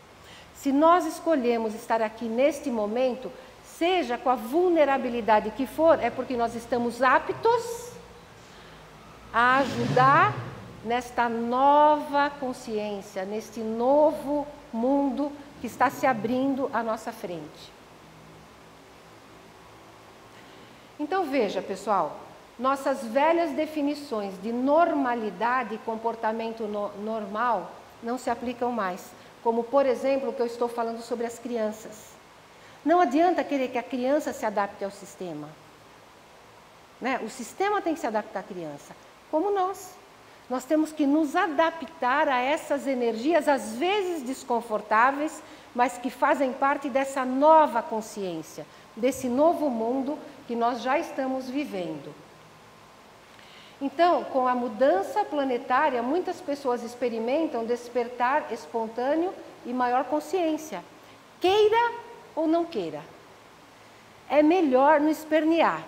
Se nós escolhemos estar aqui neste momento, seja com a vulnerabilidade que for, é porque nós estamos aptos a ajudar nesta nova consciência, neste novo mundo que está se abrindo à nossa frente. Então veja, pessoal, nossas velhas definições de normalidade e comportamento normal não se aplicam mais. Como, por exemplo, o que eu estou falando sobre as crianças. Não adianta querer que a criança se adapte ao sistema, né? O sistema tem que se adaptar à criança, como nós. Nós temos que nos adaptar a essas energias, às vezes desconfortáveis, mas que fazem parte dessa nova consciência, desse novo mundo que nós já estamos vivendo. Então, com a mudança planetária, muitas pessoas experimentam despertar espontâneo e maior consciência. Queira ou não queira. É melhor não espernear.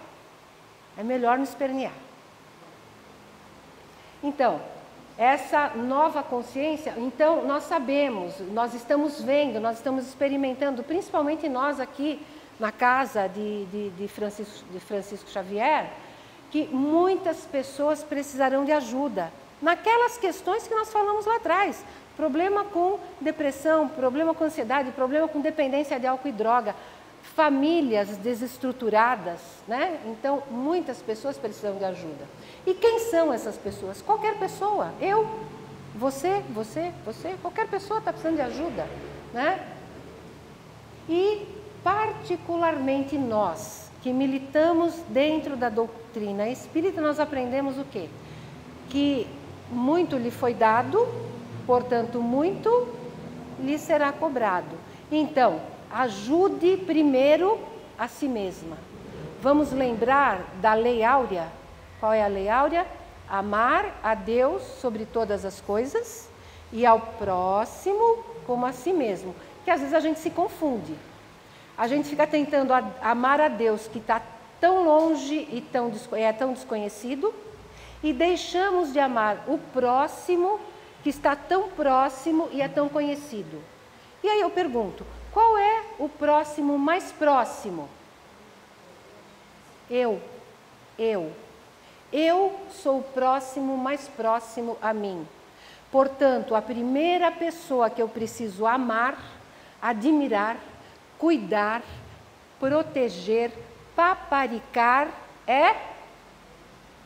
É melhor não espernear. Então, essa nova consciência, então nós sabemos, nós estamos vendo, nós estamos experimentando, principalmente nós aqui na casa de Francisco Xavier, que muitas pessoas precisarão de ajuda naquelas questões que nós falamos lá atrás. Problema com depressão, problema com ansiedade, problema com dependência de álcool e droga, famílias desestruturadas, né? Então, muitas pessoas precisam de ajuda. E quem são essas pessoas? Qualquer pessoa, eu, você, qualquer pessoa está precisando de ajuda, né? E particularmente nós, que militamos dentro da doutrina espírita, nós aprendemos o quê? Que muito lhe foi dado, portanto, muito lhe será cobrado. Então, ajude primeiro a si mesma. Vamos lembrar da lei áurea? Qual é a lei áurea? Amar a Deus sobre todas as coisas e ao próximo como a si mesmo. Que às vezes a gente se confunde. A gente fica tentando amar a Deus que está tão longe e é tão desconhecido, e deixamos de amar o próximo que está tão próximo e é tão conhecido. E aí eu pergunto, qual é o próximo mais próximo? Eu sou o próximo mais próximo a mim. Portanto, a primeira pessoa que eu preciso amar, admirar, cuidar, proteger, paparicar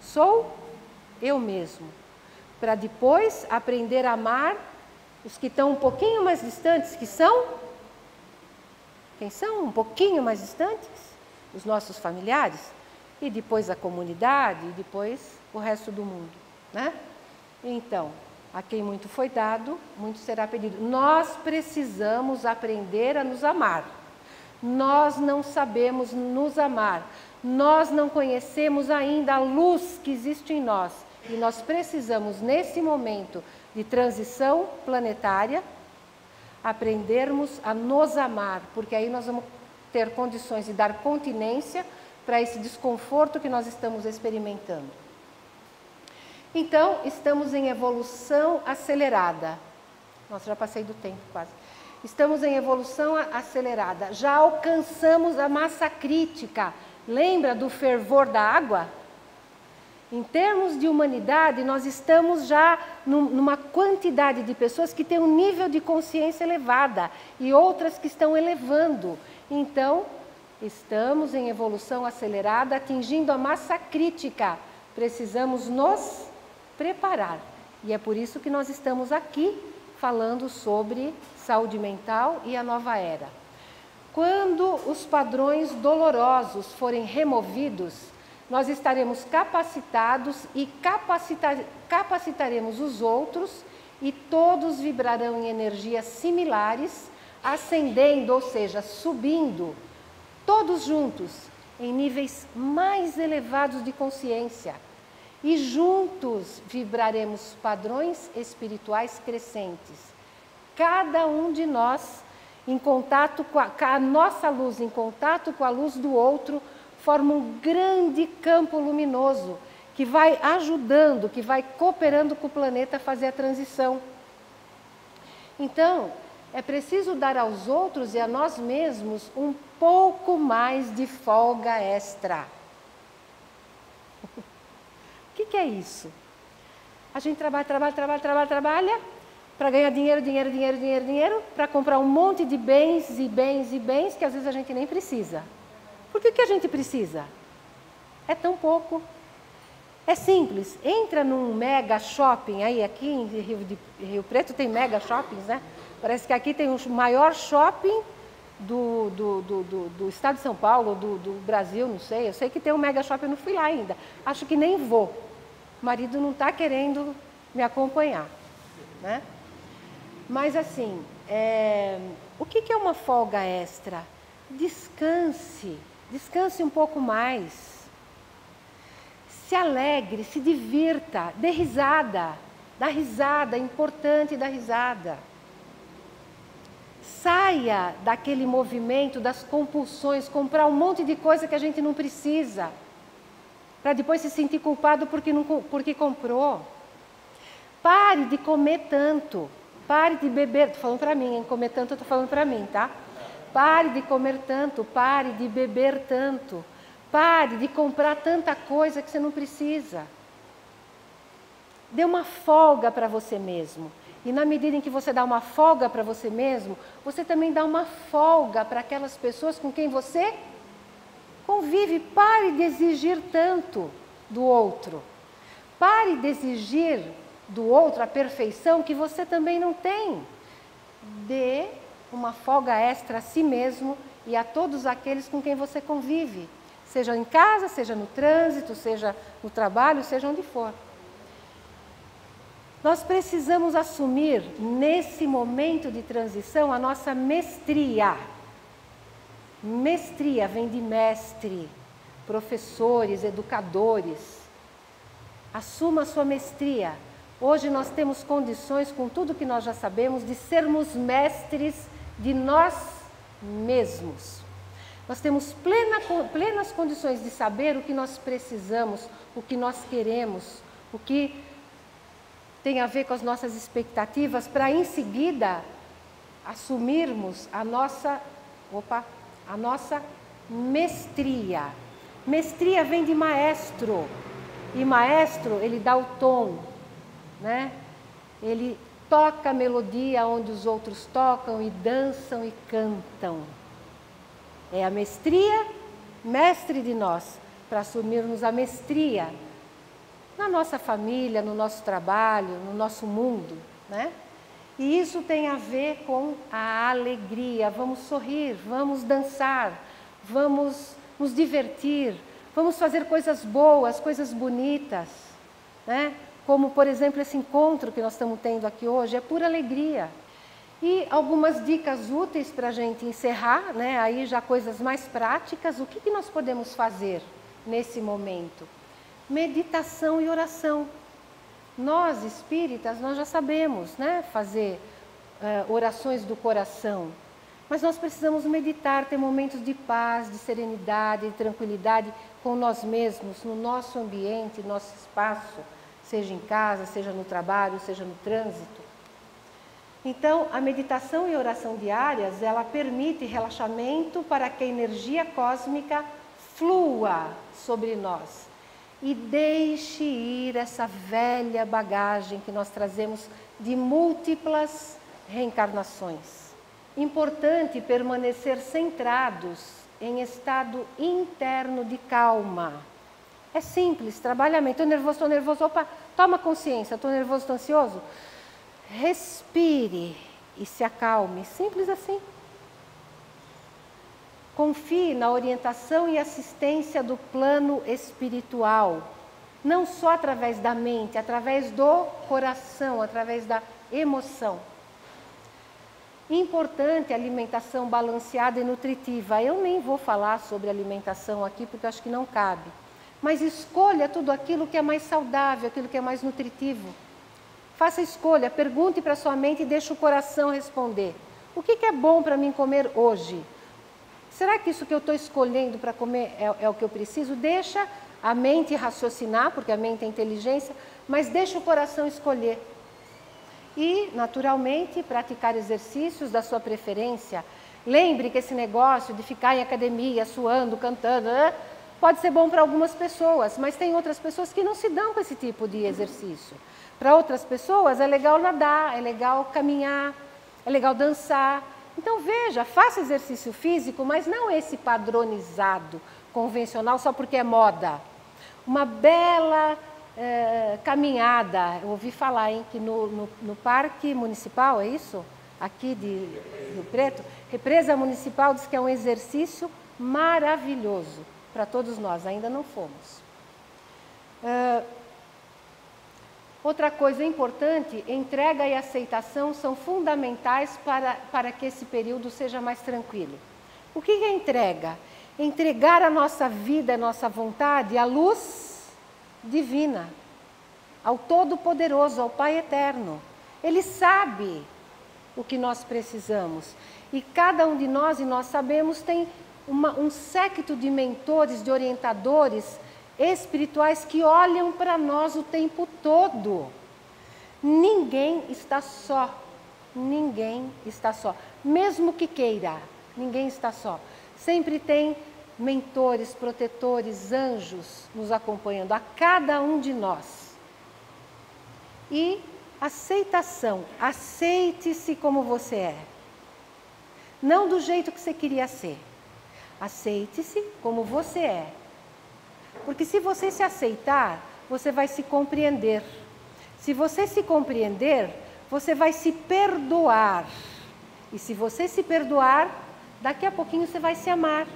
sou eu mesmo. Para depois aprender a amar os que estão um pouquinho mais distantes, que são? Quem são um pouquinho mais distantes? Os nossos familiares. E depois a comunidade, e depois o resto do mundo, né? Então, a quem muito foi dado, muito será pedido. Nós precisamos aprender a nos amar. Nós não sabemos nos amar. Nós não conhecemos ainda a luz que existe em nós. E nós precisamos, nesse momento de transição planetária, aprendermos a nos amar, porque aí nós vamos ter condições de dar continência para esse desconforto que nós estamos experimentando. Então, estamos em evolução acelerada. Nossa, já passei do tempo quase. Estamos em evolução acelerada. Já alcançamos a massa crítica. Lembra do fervor da água? Em termos de humanidade, nós estamos já numa quantidade de pessoas que têm um nível de consciência elevada e outras que estão elevando. Então, estamos em evolução acelerada, atingindo a massa crítica. Precisamos nos preparar. E é por isso que nós estamos aqui falando sobre saúde mental e a nova era. Quando os padrões dolorosos forem removidos, nós estaremos capacitados e capacitaremos os outros e todos vibrarão em energias similares, ascendendo, ou seja, subindo, todos juntos, em níveis mais elevados de consciência. E juntos vibraremos padrões espirituais crescentes. Cada um de nós, em contato com a nossa luz, em contato com a luz do outro, forma um grande campo luminoso que vai ajudando, que vai cooperando com o planeta a fazer a transição. Então, é preciso dar aos outros e a nós mesmos um pouco mais de folga extra. O que é isso? A gente trabalha para ganhar dinheiro, para comprar um monte de bens que às vezes a gente nem precisa. Por que a gente precisa? É tão pouco. É simples, entra num mega shopping, aí aqui em Rio Preto tem mega shoppings, né? Parece que aqui tem o maior shopping do estado de São Paulo, do Brasil, não sei. Eu sei que tem um mega shopping, eu não fui lá ainda. Acho que nem vou. O marido não está querendo me acompanhar, né? Mas assim, o que é uma folga extra? Descanse um pouco mais. Se alegre, se divirta, dê risada. Dá risada, é importante dar risada. Saia daquele movimento das compulsões, comprar um monte de coisa que a gente não precisa, para depois se sentir culpado porque comprou. Pare de comer tanto, pare de beber, estou falando para mim, hein? Comer tanto eu estou falando para mim, tá? Pare de comer tanto, pare de beber tanto, pare de comprar tanta coisa que você não precisa. Dê uma folga para você mesmo. E na medida em que você dá uma folga para você mesmo, você também dá uma folga para aquelas pessoas com quem você convive. Pare de exigir tanto do outro. Pare de exigir do outro a perfeição que você também não tem. Dê uma folga extra a si mesmo e a todos aqueles com quem você convive. Seja em casa, seja no trânsito, seja no trabalho, seja onde for. Nós precisamos assumir, nesse momento de transição, a nossa mestria. Mestria vem de mestre, professores, educadores. Assuma a sua mestria. Hoje nós temos condições, com tudo que nós já sabemos, de sermos mestres de nós mesmos. Nós temos plenas condições de saber o que nós precisamos, o que nós queremos, o que tem a ver com as nossas expectativas, para em seguida assumirmos a nossa mestria. Mestria vem de maestro, e maestro, ele dá o tom, né? Ele toca a melodia onde os outros tocam e dançam e cantam. É a mestria, mestre de nós, para assumirmos a mestria na nossa família, no nosso trabalho, no nosso mundo, né? E isso tem a ver com a alegria. Vamos sorrir, vamos dançar, vamos nos divertir, vamos fazer coisas boas, coisas bonitas, né? Como, por exemplo, esse encontro que nós estamos tendo aqui hoje, é pura alegria. E algumas dicas úteis para a gente encerrar, né? Aí já coisas mais práticas. O que nós podemos fazer nesse momento? Meditação e oração. Nós, espíritas, nós já sabemos, né, fazer orações do coração, mas nós precisamos meditar, ter momentos de paz, de serenidade, de tranquilidade com nós mesmos, no nosso ambiente, nosso espaço, seja em casa, seja no trabalho, seja no trânsito. Então, a meditação e oração diárias, ela permite relaxamento para que a energia cósmica flua sobre nós. E deixe ir essa velha bagagem que nós trazemos de múltiplas reencarnações. Importante permanecer centrados em estado interno de calma. É simples, trabalhamento. Estou nervoso, opa, toma consciência, estou nervoso, estou ansioso. Respire e se acalme, simples assim. Confie na orientação e assistência do plano espiritual, não só através da mente, através do coração, através da emoção. Importante a alimentação balanceada e nutritiva. Eu nem vou falar sobre alimentação aqui, porque eu acho que não cabe. Mas escolha tudo aquilo que é mais saudável, aquilo que é mais nutritivo. Faça escolha, pergunte para sua mente e deixe o coração responder. O que é bom para mim comer hoje? Será que isso que eu estou escolhendo para comer é o que eu preciso? Deixa a mente raciocinar, porque a mente é inteligência, mas deixa o coração escolher. E, naturalmente, praticar exercícios da sua preferência. Lembre que esse negócio de ficar em academia, suando, cantando, pode ser bom para algumas pessoas, mas tem outras pessoas que não se dão com esse tipo de exercício. Para outras pessoas é legal nadar, é legal caminhar, é legal dançar. Então veja, faça exercício físico, mas não esse padronizado, convencional, só porque é moda. Uma bela caminhada, eu ouvi falar que no Parque Municipal, é isso? Aqui de Rio Preto, Represa Municipal diz que é um exercício maravilhoso para todos nós, ainda não fomos. Outra coisa importante, entrega e aceitação são fundamentais para que esse período seja mais tranquilo. O que é entrega? Entregar a nossa vida, a nossa vontade à luz divina, ao Todo-Poderoso, ao Pai Eterno. Ele sabe o que nós precisamos. E cada um de nós, e nós sabemos, tem um séquito de mentores, de orientadores espirituais que olham para nós o tempo todo. Ninguém está só, ninguém está só, mesmo que queira, ninguém está só. Sempre tem mentores, protetores, anjos nos acompanhando, a cada um de nós. E aceitação, aceite-se como você é, não do jeito que você queria ser, aceite-se como você é. Porque se você se aceitar, você vai se compreender. Se você se compreender, você vai se perdoar. E se você se perdoar, daqui a pouquinho você vai se amar.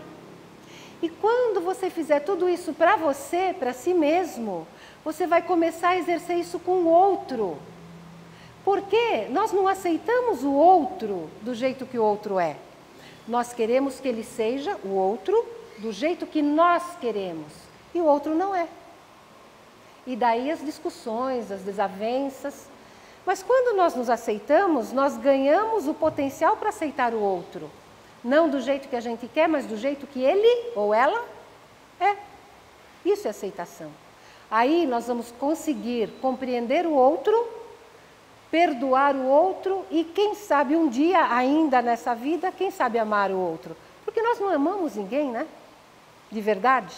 E quando você fizer tudo isso para você, para si mesmo, você vai começar a exercer isso com o outro. Porque nós não aceitamos o outro do jeito que o outro é. Nós queremos que ele seja o outro do jeito que nós queremos. E o outro não é. E daí as discussões, as desavenças. Mas quando nós nos aceitamos, nós ganhamos o potencial para aceitar o outro. Não do jeito que a gente quer, mas do jeito que ele ou ela é. Isso é aceitação. Aí nós vamos conseguir compreender o outro, perdoar o outro e, quem sabe, um dia ainda nessa vida, quem sabe amar o outro. Porque nós não amamos ninguém, né? De verdade,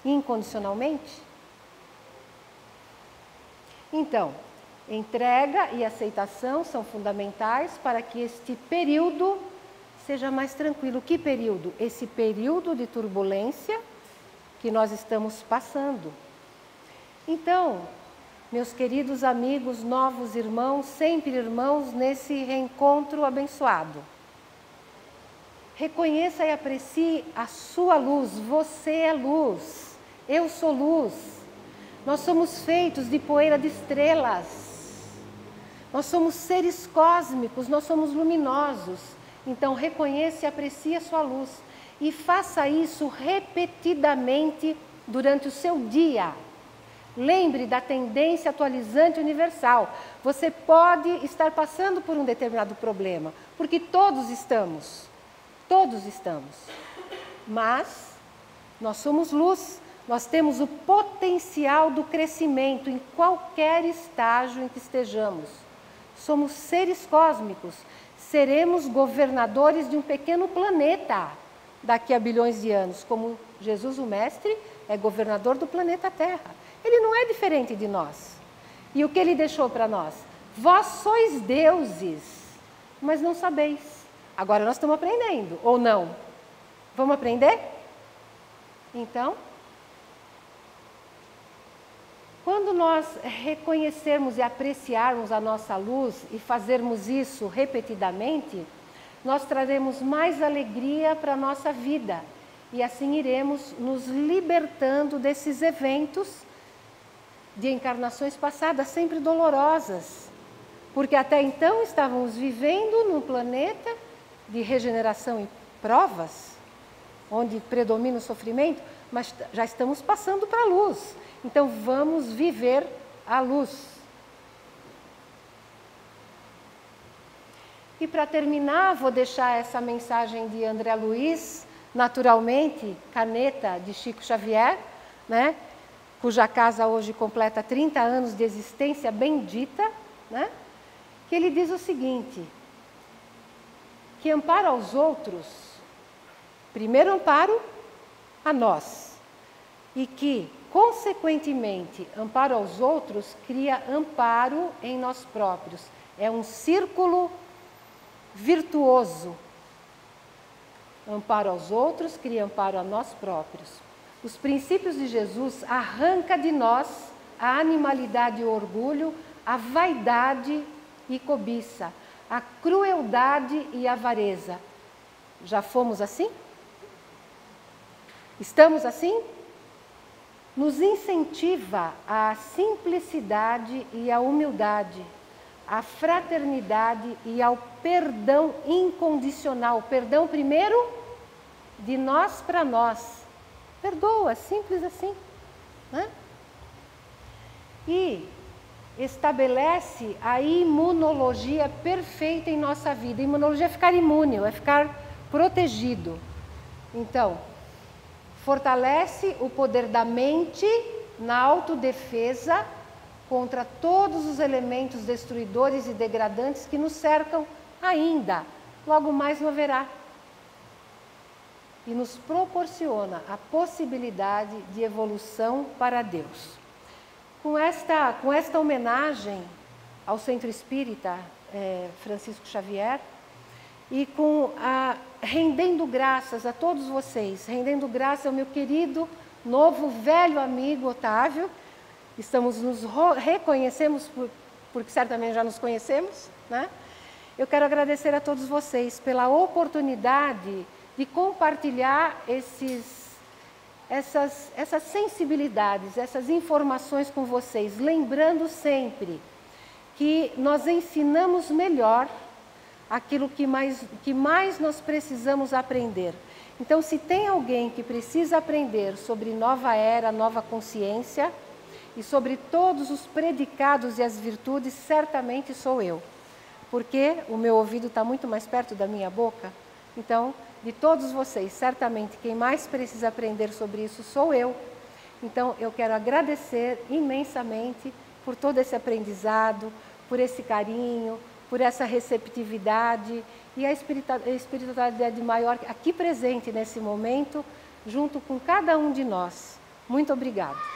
incondicionalmente. Então, entrega e aceitação são fundamentais para que este período seja mais tranquilo. Que período? Esse período de turbulência que nós estamos passando. Então, meus queridos amigos, novos irmãos, sempre irmãos nesse reencontro abençoado. Reconheça e aprecie a sua luz. Você é luz. Eu sou luz. Nós somos feitos de poeira de estrelas. Nós somos seres cósmicos, nós somos luminosos. Então, reconheça e aprecie a sua luz. E faça isso repetidamente durante o seu dia. Lembre da tendência atualizante universal. Você pode estar passando por um determinado problema, porque todos estamos. Todos estamos. Mas nós somos luz. Nós temos o potencial do crescimento em qualquer estágio em que estejamos. Somos seres cósmicos. Seremos governadores de um pequeno planeta daqui a bilhões de anos, como Jesus, o Mestre, é governador do planeta Terra. Ele não é diferente de nós. E o que ele deixou para nós? Vós sois deuses, mas não sabeis. Agora nós estamos aprendendo, ou não? Vamos aprender? Então, quando nós reconhecermos e apreciarmos a nossa luz e fazermos isso repetidamente, nós traremos mais alegria para a nossa vida. E assim iremos nos libertando desses eventos de encarnações passadas, sempre dolorosas. Porque até então estávamos vivendo num planeta de regeneração e provas, onde predomina o sofrimento, mas já estamos passando para a luz. Então vamos viver a luz. E para terminar, vou deixar essa mensagem de André Luiz, naturalmente, caneta de Chico Xavier, né? Cuja casa hoje completa 30 anos de existência bendita, né? Que ele diz o seguinte, que amparo aos outros, primeiro amparo a nós, e que, consequentemente, amparo aos outros cria amparo em nós próprios. É um círculo virtuoso. Amparo aos outros cria amparo a nós próprios. Os princípios de Jesus arranca de nós a animalidade e o orgulho, a vaidade e cobiça, a crueldade e a avareza. Já fomos assim? Estamos assim? Nos incentiva à simplicidade e à humildade, à fraternidade e ao perdão incondicional. Perdão primeiro de nós para nós. Perdoa, simples assim, né? E estabelece a imunologia perfeita em nossa vida. Imunologia é ficar imune, é ficar protegido. Então, fortalece o poder da mente na autodefesa contra todos os elementos destruidores e degradantes que nos cercam ainda. Logo mais não haverá. E nos proporciona a possibilidade de evolução para Deus. Com esta homenagem ao Centro Espírita Francisco Xavier e rendendo graças a todos vocês, rendendo graças ao meu querido, novo, velho amigo Otávio, reconhecemos porque certamente já nos conhecemos, né? Eu quero agradecer a todos vocês pela oportunidade de compartilhar esses essas sensibilidades, essas informações com vocês, lembrando sempre que nós ensinamos melhor aquilo que mais nós precisamos aprender. Então, se tem alguém que precisa aprender sobre nova era, nova consciência e sobre todos os predicados e as virtudes, certamente sou eu. Porque o meu ouvido está muito mais perto da minha boca. Então, de todos vocês, certamente quem mais precisa aprender sobre isso sou eu. Então, eu quero agradecer imensamente por todo esse aprendizado, por esse carinho, por essa receptividade e a espiritualidade maior aqui presente nesse momento, junto com cada um de nós. Muito obrigada.